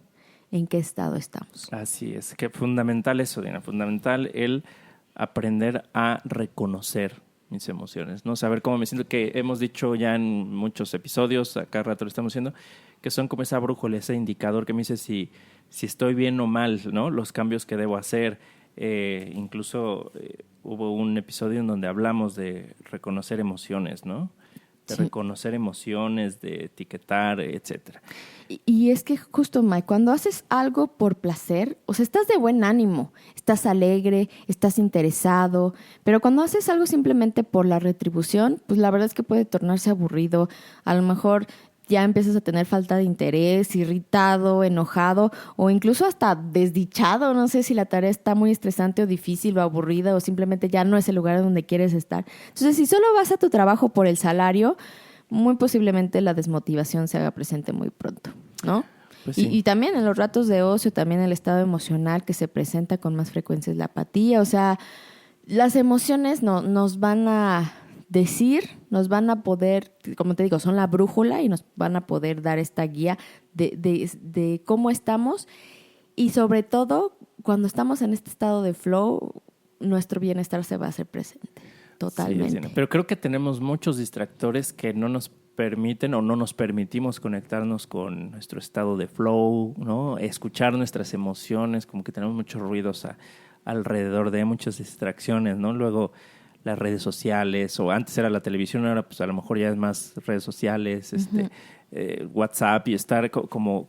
en qué estado estamos? Así es, que fundamental eso, Diana, fundamental el aprender a reconocer mis emociones, ¿no? Saber cómo me siento, que hemos dicho ya en muchos episodios, a cada rato lo estamos haciendo, que son como esa brújula, ese indicador que me dice si estoy bien o mal, ¿no? Los cambios que debo hacer, incluso hubo un episodio en donde hablamos de reconocer emociones, ¿no? De reconocer emociones, de etiquetar, etcétera. Y es que justo, Mike, cuando haces algo por placer, o sea, estás de buen ánimo, estás alegre, estás interesado, pero cuando haces algo simplemente por la retribución, pues la verdad es que puede tornarse aburrido. A lo mejor ya empiezas a tener falta de interés, irritado, enojado o incluso hasta desdichado. No sé si la tarea está muy estresante o difícil o aburrida o simplemente ya no es el lugar donde quieres estar. Entonces, si solo vas a tu trabajo por el salario, muy posiblemente la desmotivación se haga presente muy pronto, ¿no? Pues sí. Y también en los ratos de ocio, también el estado emocional que se presenta con más frecuencia es la apatía. O sea, las emociones nos van a decir, nos van a poder, como te digo, son la brújula y nos van a poder dar esta guía de cómo estamos y sobre todo cuando estamos en este estado de flow, nuestro bienestar se va a hacer presente totalmente. Sí, pero creo que tenemos muchos distractores que no nos permiten o no nos permitimos conectarnos con nuestro estado de flow, ¿no? Escuchar nuestras emociones, como que tenemos muchos ruidos alrededor de muchas distracciones, ¿no? Luego las redes sociales, o antes era la televisión, ahora pues a lo mejor ya es más redes sociales, WhatsApp y estar como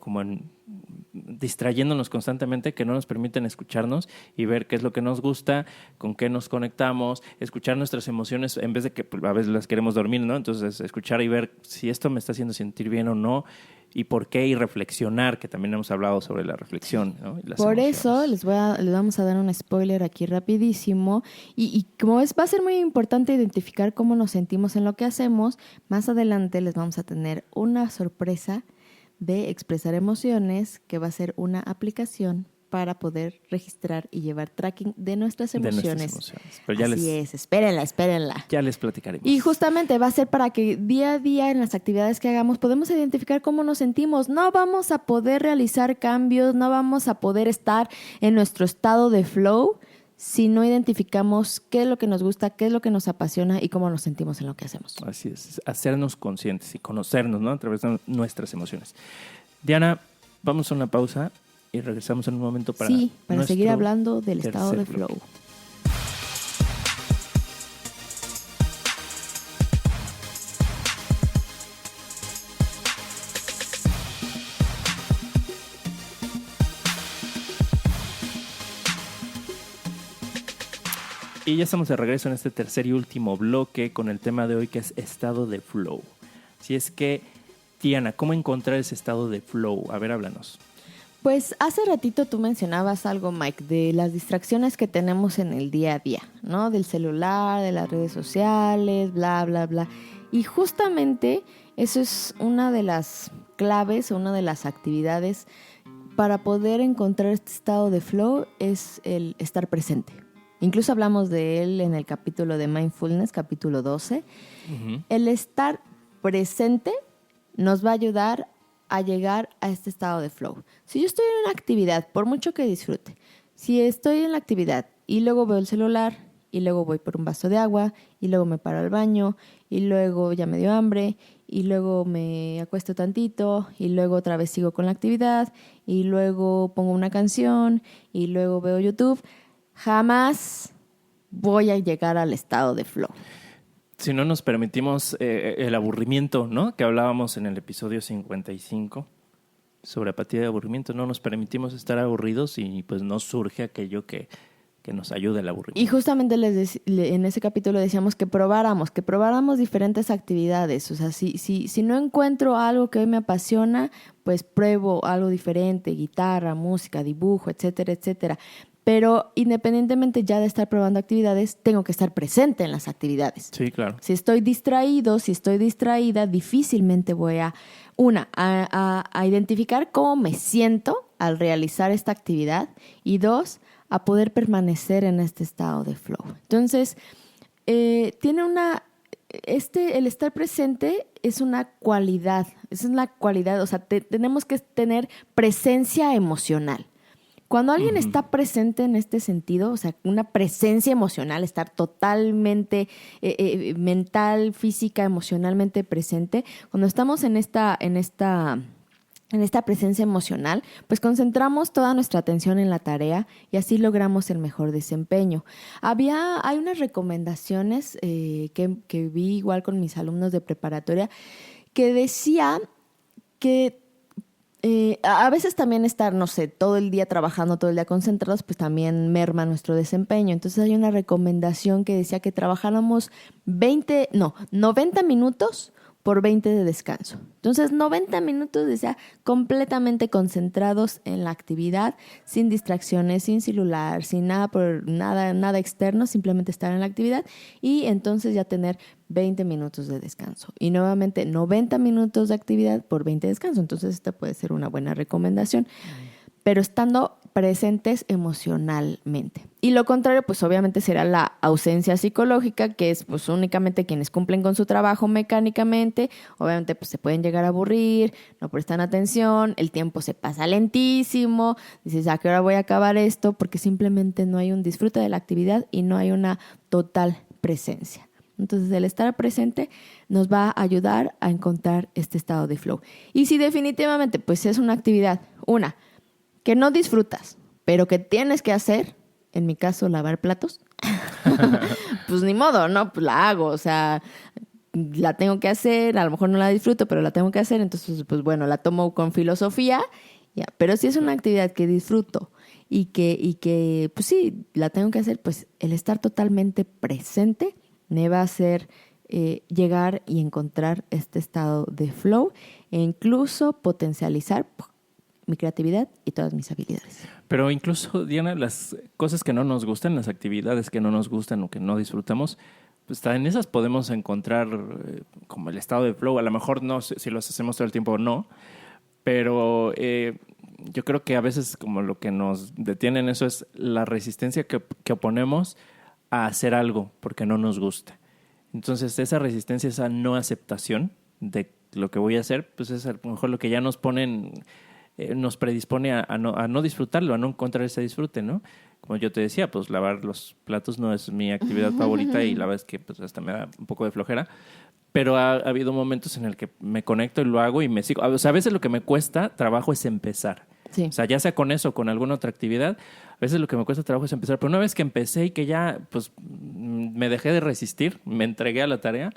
distrayéndonos constantemente que no nos permiten escucharnos y ver qué es lo que nos gusta, con qué nos conectamos, escuchar nuestras emociones en vez de que pues, a veces las queremos dormir, ¿no? Entonces escuchar y ver si esto me está haciendo sentir bien o no y por qué y reflexionar, que también hemos hablado sobre la reflexión, ¿no? Y las Por emociones. eso les vamos a dar un spoiler aquí rapidísimo y como va a ser muy importante identificar cómo nos sentimos en lo que hacemos, más adelante les vamos a tener una sorpresa de Expresar Emociones, que va a ser una aplicación para poder registrar y llevar tracking de nuestras emociones. Pero ya Así es, espérenla. Ya les platicaremos. Y justamente va a ser para que día a día en las actividades que hagamos podemos identificar cómo nos sentimos. No vamos a poder realizar cambios, no vamos a poder estar en nuestro estado de flow si no identificamos qué es lo que nos gusta, qué es lo que nos apasiona y cómo nos sentimos en lo que hacemos. Así es, hacernos conscientes y conocernos, ¿no? A través de nuestras emociones. Diana, vamos a una pausa y regresamos en un momento para seguir hablando del estado de flow. Y ya estamos de regreso en este tercer y último bloque con el tema de hoy, que es estado de flow. Si es que, Diana, ¿cómo encontrar ese estado de flow? A ver, háblanos. Pues hace ratito tú mencionabas algo, Mike, de las distracciones que tenemos en el día a día, ¿no? Del celular, de las redes sociales, bla, bla, bla. Y justamente eso es una de las claves o una de las actividades para poder encontrar este estado de flow, es el estar presente. Incluso hablamos de él en el capítulo de Mindfulness, capítulo 12. Uh-huh. El estar presente nos va a ayudar a llegar a este estado de flow. Si yo estoy en una actividad, por mucho que disfrute, si estoy en la actividad y luego veo el celular y luego voy por un vaso de agua y luego me paro al baño y luego ya me dio hambre y luego me acuesto tantito y luego otra vez sigo con la actividad y luego pongo una canción y luego veo YouTube, jamás voy a llegar al estado de flow. Si no nos permitimos el aburrimiento, ¿no? Que hablábamos en el episodio 55 sobre apatía y aburrimiento, no nos permitimos estar aburridos y pues no surge aquello que nos ayude al aburrimiento. Y justamente en ese capítulo decíamos que probáramos diferentes actividades. O sea, si no encuentro algo que hoy me apasiona, pues pruebo algo diferente, guitarra, música, dibujo, etcétera, etcétera. Pero independientemente ya de estar probando actividades, tengo que estar presente en las actividades. Sí, claro. Si estoy distraído, si estoy distraída, difícilmente voy a identificar cómo me siento al realizar esta actividad y dos, a poder permanecer en este estado de flow. Entonces, el estar presente es una cualidad, o sea, tenemos que tener presencia emocional. Cuando alguien uh-huh. está presente en este sentido, o sea, una presencia emocional, estar totalmente mental, física, emocionalmente presente, cuando estamos en esta en esta presencia emocional, pues concentramos toda nuestra atención en la tarea y así logramos el mejor desempeño. Hay unas recomendaciones que vi igual con mis alumnos de preparatoria que decía que a veces también estar, no sé, todo el día trabajando, todo el día concentrados, pues también merma nuestro desempeño. Entonces hay una recomendación que decía que trabajáramos 90 minutos por 20 de descanso. Entonces, 90 minutos, decía, completamente concentrados en la actividad, sin distracciones, sin celular, sin nada externo, simplemente estar en la actividad y entonces ya tener 20 minutos de descanso. Y nuevamente, 90 minutos de actividad por 20 de descanso. Entonces, esta puede ser una buena recomendación. Pero estando presentes emocionalmente. Y lo contrario, pues obviamente será la ausencia psicológica, que es pues únicamente quienes cumplen con su trabajo mecánicamente. Obviamente pues se pueden llegar a aburrir, no prestan atención, el tiempo se pasa lentísimo, dices, ¿a qué hora voy a acabar esto? Porque simplemente no hay un disfrute de la actividad y no hay una total presencia. Entonces, el estar presente nos va a ayudar a encontrar este estado de flow. Y si definitivamente pues es una actividad, que no disfrutas, pero que tienes que hacer, en mi caso, lavar platos, pues ni modo, ¿no? Pues la hago, o sea, la tengo que hacer, a lo mejor no la disfruto, pero la tengo que hacer, entonces, pues bueno, la tomo con filosofía, ya. Pero si es una actividad que disfruto y que, pues sí, la tengo que hacer, pues el estar totalmente presente me va a hacer llegar y encontrar este estado de flow e incluso potencializar mi creatividad y todas mis habilidades. Pero incluso, Diana, las cosas que no nos gustan, las actividades que no nos gustan o que no disfrutamos, pues en esas podemos encontrar como el estado de flow. A lo mejor no, si los hacemos todo el tiempo o no, pero yo creo que a veces como lo que nos detiene en eso es la resistencia que oponemos a hacer algo porque no nos gusta. Entonces, esa resistencia, esa no aceptación de lo que voy a hacer, pues es a lo mejor lo que ya nos ponen... nos predispone a no disfrutarlo, a no encontrar ese disfrute, ¿no? Como yo te decía, pues lavar los platos no es mi actividad favorita y la verdad es que pues hasta me da un poco de flojera, pero ha habido momentos en el que me conecto y lo hago y me sigo. O sea, a veces lo que me cuesta trabajo es empezar. Sí. O sea, ya sea con eso o con alguna otra actividad, a veces lo que me cuesta trabajo es empezar, pero una vez que empecé y que ya pues me dejé de resistir, me entregué a la tarea,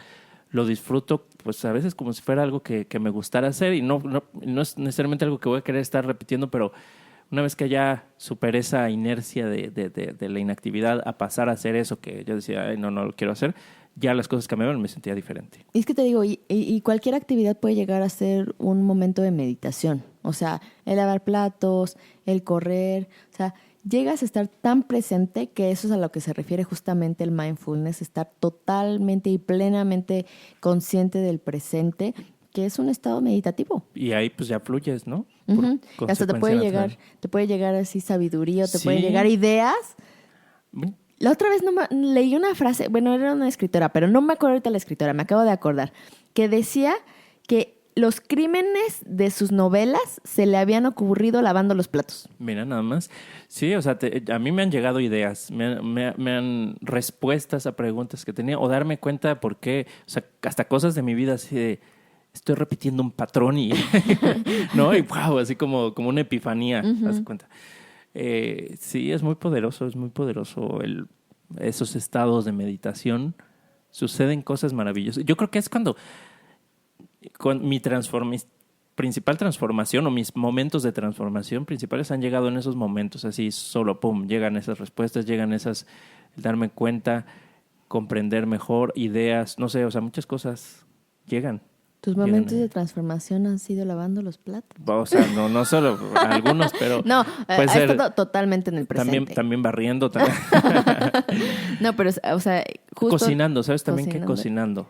lo disfruto, pues a veces como si fuera algo que me gustara hacer y no es necesariamente algo que voy a querer estar repitiendo, pero una vez que ya superé esa inercia de la inactividad a pasar a hacer eso que yo decía, ay, no lo quiero hacer, ya las cosas cambiaron, me sentía diferente. Y es que te digo, y cualquier actividad puede llegar a ser un momento de meditación. O sea, el lavar platos, el correr, o sea, llegas a estar tan presente que eso es a lo que se refiere justamente el mindfulness, estar totalmente y plenamente consciente del presente, que es un estado meditativo. Y ahí pues ya fluyes, ¿no? Uh-huh. Hasta te puede llegar así sabiduría, te pueden llegar ideas. La otra vez leí una frase, bueno, era una escritora, pero no me acuerdo ahorita la escritora, me acabo de acordar, que decía que los crímenes de sus novelas se le habían ocurrido lavando los platos. Mira, nada más. Sí, o sea, a mí me han llegado ideas, me han respuestas a preguntas que tenía, o darme cuenta de por qué, o sea, hasta cosas de mi vida así de, estoy repitiendo un patrón y, ¿no? Y wow, así como una epifanía, haz de cuenta. Sí, es muy poderoso esos estados de meditación. Suceden cosas maravillosas. Yo creo que es cuando mi principal transformación o mis momentos de transformación principales han llegado en esos momentos, así solo, pum, llegan esas respuestas, llegan esas, darme cuenta, comprender mejor, ideas, no sé, o sea, muchas cosas llegan. ¿Tus momentos de transformación han sido lavando los platos? O sea, no solo algunos, pero... No, ha estado totalmente en el presente. También barriendo. También. No, pero, o sea, justo... Cocinando, ¿sabes? También que cocinando.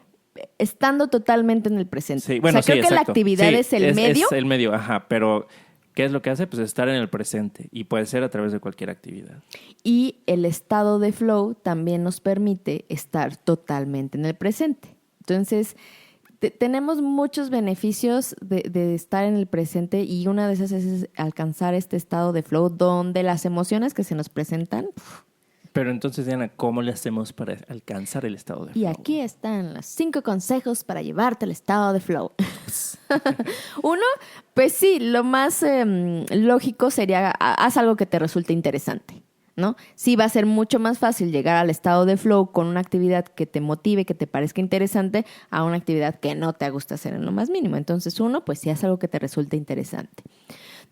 Estando totalmente en el presente. Sí, bueno, o sea, creo que la actividad es el medio. Es el medio, ajá, pero ¿qué es lo que hace? Pues estar en el presente y puede ser a través de cualquier actividad. Y el estado de flow también nos permite estar totalmente en el presente. Entonces... tenemos muchos beneficios de estar en el presente y una de esas es alcanzar este estado de flow donde las emociones que se nos presentan Pero entonces, Diana, ¿cómo le hacemos para alcanzar el estado de flow? Y aquí están los 5 consejos para llevarte al estado de flow. Uno, pues sí, lo más lógico sería haz algo que te resulte interesante, ¿no? Sí va a ser mucho más fácil llegar al estado de flow con una actividad que te motive, que te parezca interesante, a una actividad que no te gusta hacer en lo más mínimo. Entonces, uno, pues sí haz algo que te resulte interesante.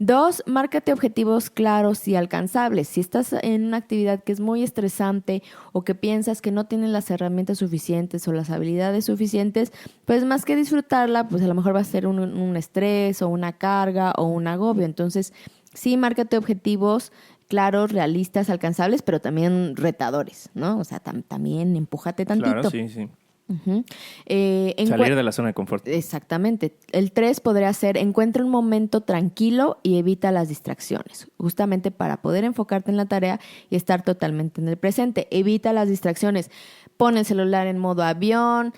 2, márcate objetivos claros y alcanzables. Si estás en una actividad que es muy estresante o que piensas que no tienes las herramientas suficientes o las habilidades suficientes, pues más que disfrutarla, pues a lo mejor va a ser un estrés o una carga o un agobio. Entonces, sí, márcate objetivos claros, realistas, alcanzables, pero también retadores, ¿no? O sea, también empújate tantito. Claro, sí, sí. Uh-huh. Salir de la zona de confort. Exactamente. El 3 podría ser encuentra un momento tranquilo y evita las distracciones, justamente para poder enfocarte en la tarea y estar totalmente en el presente. Evita las distracciones. Pon el celular en modo avión,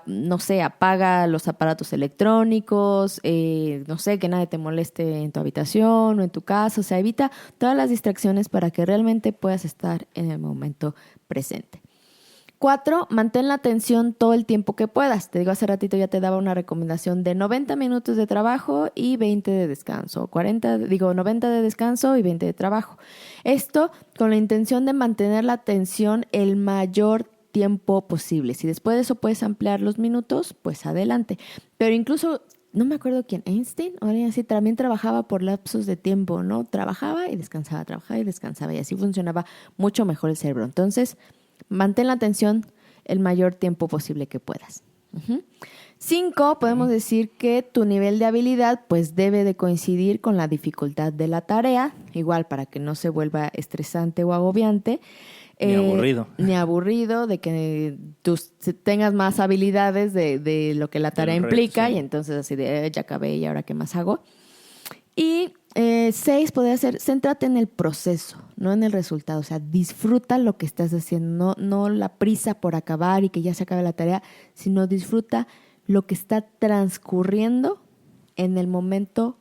no sé, apaga los aparatos electrónicos, no sé, que nadie te moleste en tu habitación o en tu casa. O sea, evita todas las distracciones para que realmente puedas estar en el momento presente. 4, mantén la atención todo el tiempo que puedas. Te digo, hace ratito ya te daba una recomendación de 90 minutos de trabajo y 20 de descanso. 90 de descanso y 20 de trabajo. Esto con la intención de mantener la atención el mayor tiempo posible. Si después de eso puedes ampliar los minutos, pues adelante. Pero incluso, no me acuerdo quién, Einstein o alguien así, también trabajaba por lapsos de tiempo, ¿no? Trabajaba y descansaba y así funcionaba mucho mejor el cerebro. Entonces, mantén la atención el mayor tiempo posible que puedas. 5, podemos decir que tu nivel de habilidad pues debe de coincidir con la dificultad de la tarea, igual para que no se vuelva estresante o agobiante. Ni aburrido. Ni aburrido, de que tú tengas más habilidades de lo que la tarea implica, sí. Y entonces así de ya acabé y ahora qué más hago. Y 6 podría ser, céntrate en el proceso, no en el resultado. O sea, disfruta lo que estás haciendo, no la prisa por acabar y que ya se acabe la tarea, sino disfruta lo que está transcurriendo en el momento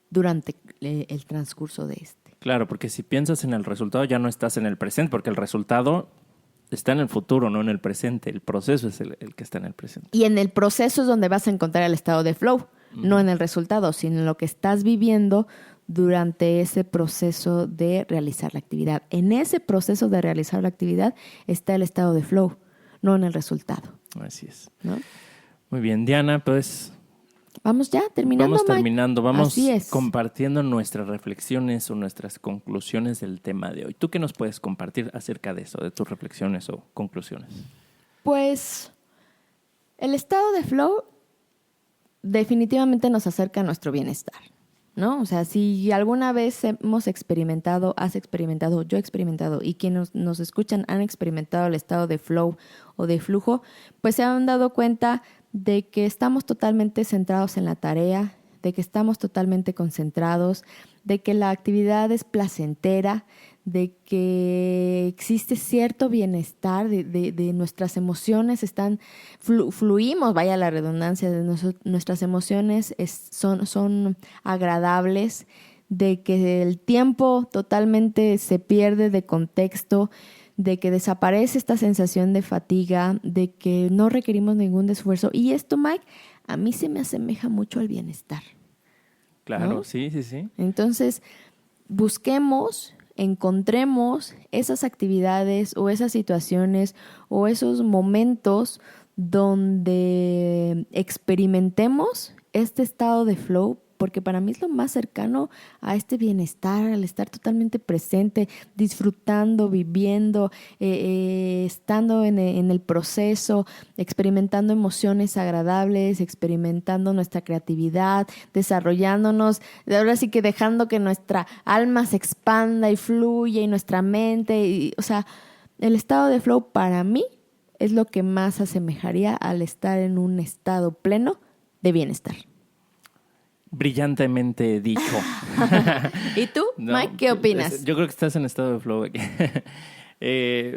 durante el transcurso de este. Claro, porque si piensas en el resultado ya no estás en el presente, porque el resultado está en el futuro, no en el presente. El proceso es el que está en el presente. Y en el proceso es donde vas a encontrar el estado de flow. No en el resultado, sino en lo que estás viviendo durante ese proceso de realizar la actividad. En ese proceso de realizar la actividad está el estado de flow, no en el resultado. Así es. ¿No? Muy bien, Diana, pues... Vamos ya, terminando. Vamos compartiendo nuestras reflexiones o nuestras conclusiones del tema de hoy. ¿Tú qué nos puedes compartir acerca de eso, de tus reflexiones o conclusiones? Pues el estado de flow definitivamente nos acerca a nuestro bienestar, ¿no? O sea, si alguna vez hemos experimentado, has experimentado, yo he experimentado y quienes nos escuchan han experimentado el estado de flow o de flujo, pues se han dado cuenta de que estamos totalmente centrados en la tarea, de que estamos totalmente concentrados, de que la actividad es placentera, de que existe cierto bienestar, de nuestras emociones fluimos, vaya la redundancia, de nuestras emociones son agradables, de que el tiempo totalmente se pierde de contexto, de que desaparece esta sensación de fatiga, de que no requerimos ningún esfuerzo. Y esto, Mike, a mí se me asemeja mucho al bienestar. Claro, ¿no? Sí. Entonces, encontremos esas actividades o esas situaciones o esos momentos donde experimentemos este estado de flow, porque para mí es lo más cercano a este bienestar, al estar totalmente presente, disfrutando, viviendo, estando en el proceso, experimentando emociones agradables, experimentando nuestra creatividad, desarrollándonos, ahora sí que dejando que nuestra alma se expanda y fluya y nuestra mente, o sea, el estado de flow para mí es lo que más asemejaría al estar en un estado pleno de bienestar. Brillantemente dicho. ¿Y tú, Mike, qué opinas? Yo creo que estás en estado de flow aquí.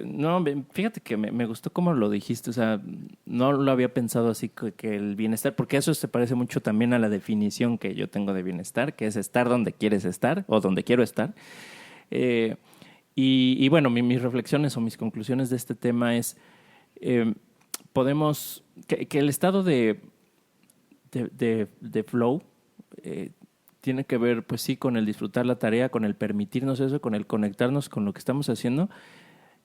No, fíjate que me gustó cómo lo dijiste. O sea, no lo había pensado así que el bienestar, porque eso se parece mucho también a la definición que yo tengo de bienestar, que es estar donde quieres estar o donde quiero estar. Y bueno, mis reflexiones o mis conclusiones de este tema es, podemos, que el estado de flow tiene que ver, pues sí, con el disfrutar la tarea, con el permitirnos eso, con el conectarnos con lo que estamos haciendo.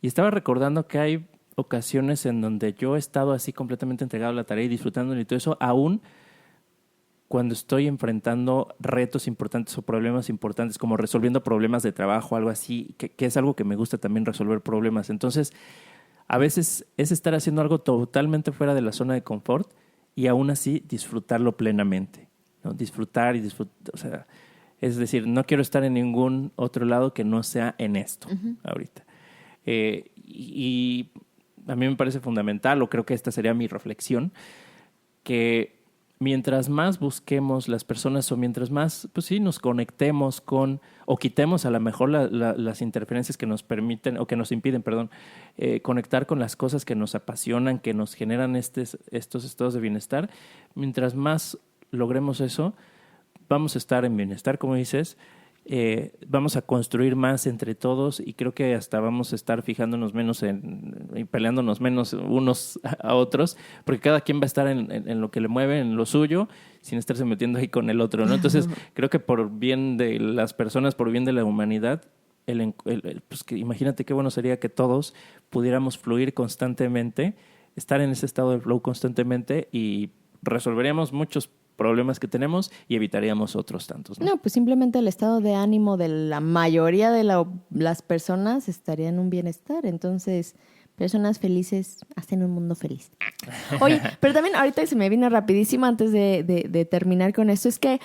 Y estaba recordando que hay ocasiones en donde yo he estado así completamente entregado a la tarea y disfrutándolo y todo eso, aún cuando estoy enfrentando retos importantes o problemas importantes, como resolviendo problemas de trabajo, algo así, que es algo que me gusta también, resolver problemas. Entonces, a veces es estar haciendo algo totalmente fuera de la zona de confort y aún así disfrutarlo plenamente, ¿no? Disfrutar, o sea, es decir, no quiero estar en ningún otro lado que no sea en esto ahorita. Y a mí me parece fundamental, o creo que esta sería mi reflexión, que mientras más busquemos las personas o mientras más, pues sí, nos conectemos con o quitemos a lo mejor las interferencias que nos permiten o que nos impiden, conectar con las cosas que nos apasionan, que nos generan estos estados de bienestar, mientras más logremos eso, vamos a estar en bienestar, como dices, vamos a construir más entre todos y creo que hasta vamos a estar fijándonos menos y peleándonos menos unos a otros, porque cada quien va a estar en lo que le mueve, en lo suyo, sin estarse metiendo ahí con el otro, ¿no? Entonces, creo que por bien de las personas, por bien de la humanidad, pues que imagínate qué bueno sería que todos pudiéramos fluir constantemente, estar en ese estado de flow constantemente y resolveríamos muchos problemas que tenemos y evitaríamos otros tantos, ¿no? No, pues simplemente el estado de ánimo de la mayoría de las personas estaría en un bienestar. Entonces, personas felices hacen un mundo feliz. Oye, pero también ahorita se me vino rapidísimo antes de terminar con esto, es que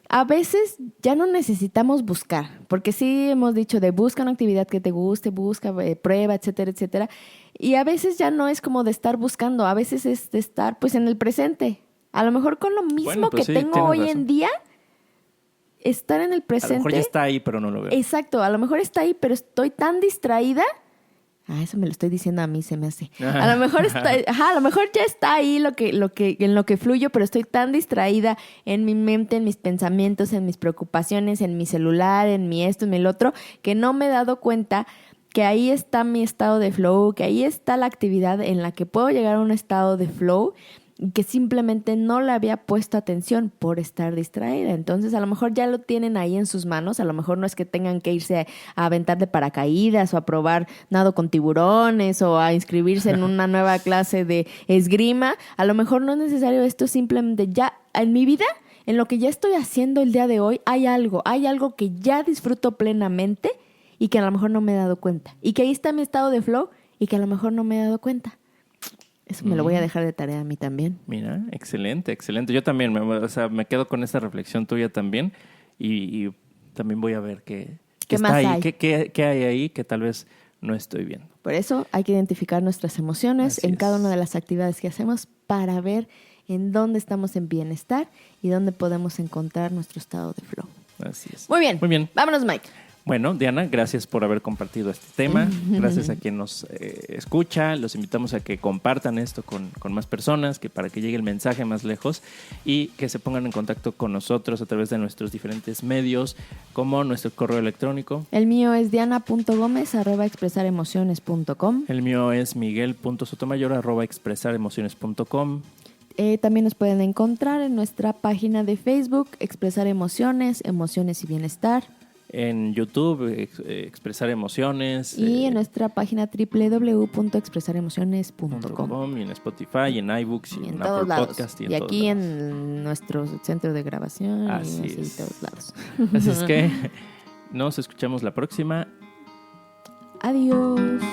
a veces ya no necesitamos buscar, porque sí hemos dicho de busca una actividad que te guste, busca, prueba, etcétera, etcétera. Y a veces ya no es como de estar buscando, a veces es de estar pues en el presente. A lo mejor con lo mismo pues que tengo hoy en día, estar en el presente. A lo mejor ya está ahí, pero no lo veo. Exacto, a lo mejor está ahí, pero estoy tan distraída. Eso me lo estoy diciendo a mí, se me hace. A lo mejor a lo mejor ya está ahí en lo que fluyo, pero estoy tan distraída en mi mente, en mis pensamientos, en mis preocupaciones, en mi celular, en mi esto, en mi el otro, que no me he dado cuenta que ahí está mi estado de flow, que ahí está la actividad en la que puedo llegar a un estado de flow y que simplemente no le había puesto atención por estar distraída. Entonces, a lo mejor ya lo tienen ahí en sus manos. A lo mejor no es que tengan que irse a aventar de paracaídas o a probar nado con tiburones o a inscribirse en una nueva clase de esgrima. A lo mejor no es necesario esto, simplemente ya en mi vida, en lo que ya estoy haciendo el día de hoy, hay algo que ya disfruto plenamente y que a lo mejor no me he dado cuenta. Y que ahí está mi estado de flow y que a lo mejor no me he dado cuenta. Eso me lo voy a dejar de tarea a mí también. Mira, excelente, excelente. Yo también, me quedo con esa reflexión tuya también y también voy a ver qué más está hay. Ahí, qué hay ahí que tal vez no estoy viendo. Por eso hay que identificar nuestras emociones Así en es. cada una de las actividades que hacemos para ver en dónde estamos en bienestar y dónde podemos encontrar nuestro estado de flow. Así es. Muy bien. Muy bien. Vámonos, Mike. Bueno, Diana, gracias por haber compartido este tema. Gracias a quien nos escucha. Los invitamos a que compartan esto con más personas, que para que llegue el mensaje más lejos y que se pongan en contacto con nosotros a través de nuestros diferentes medios, como nuestro correo electrónico. El mío es diana.gomez@expresaremociones.com. El mío es miguel.sotomayor@expresaremociones.com. También nos pueden encontrar en nuestra página de Facebook, Expresar Emociones, Emociones y Bienestar. En YouTube, Expresar Emociones. Y en nuestra página www.expresaremociones.com. Y en Spotify, y en iBooks, y en todos Apple lados. Podcast. Y aquí en nuestro centro de grabación. Así y así es. todos lados. Así es que nos escuchamos la próxima. Adiós.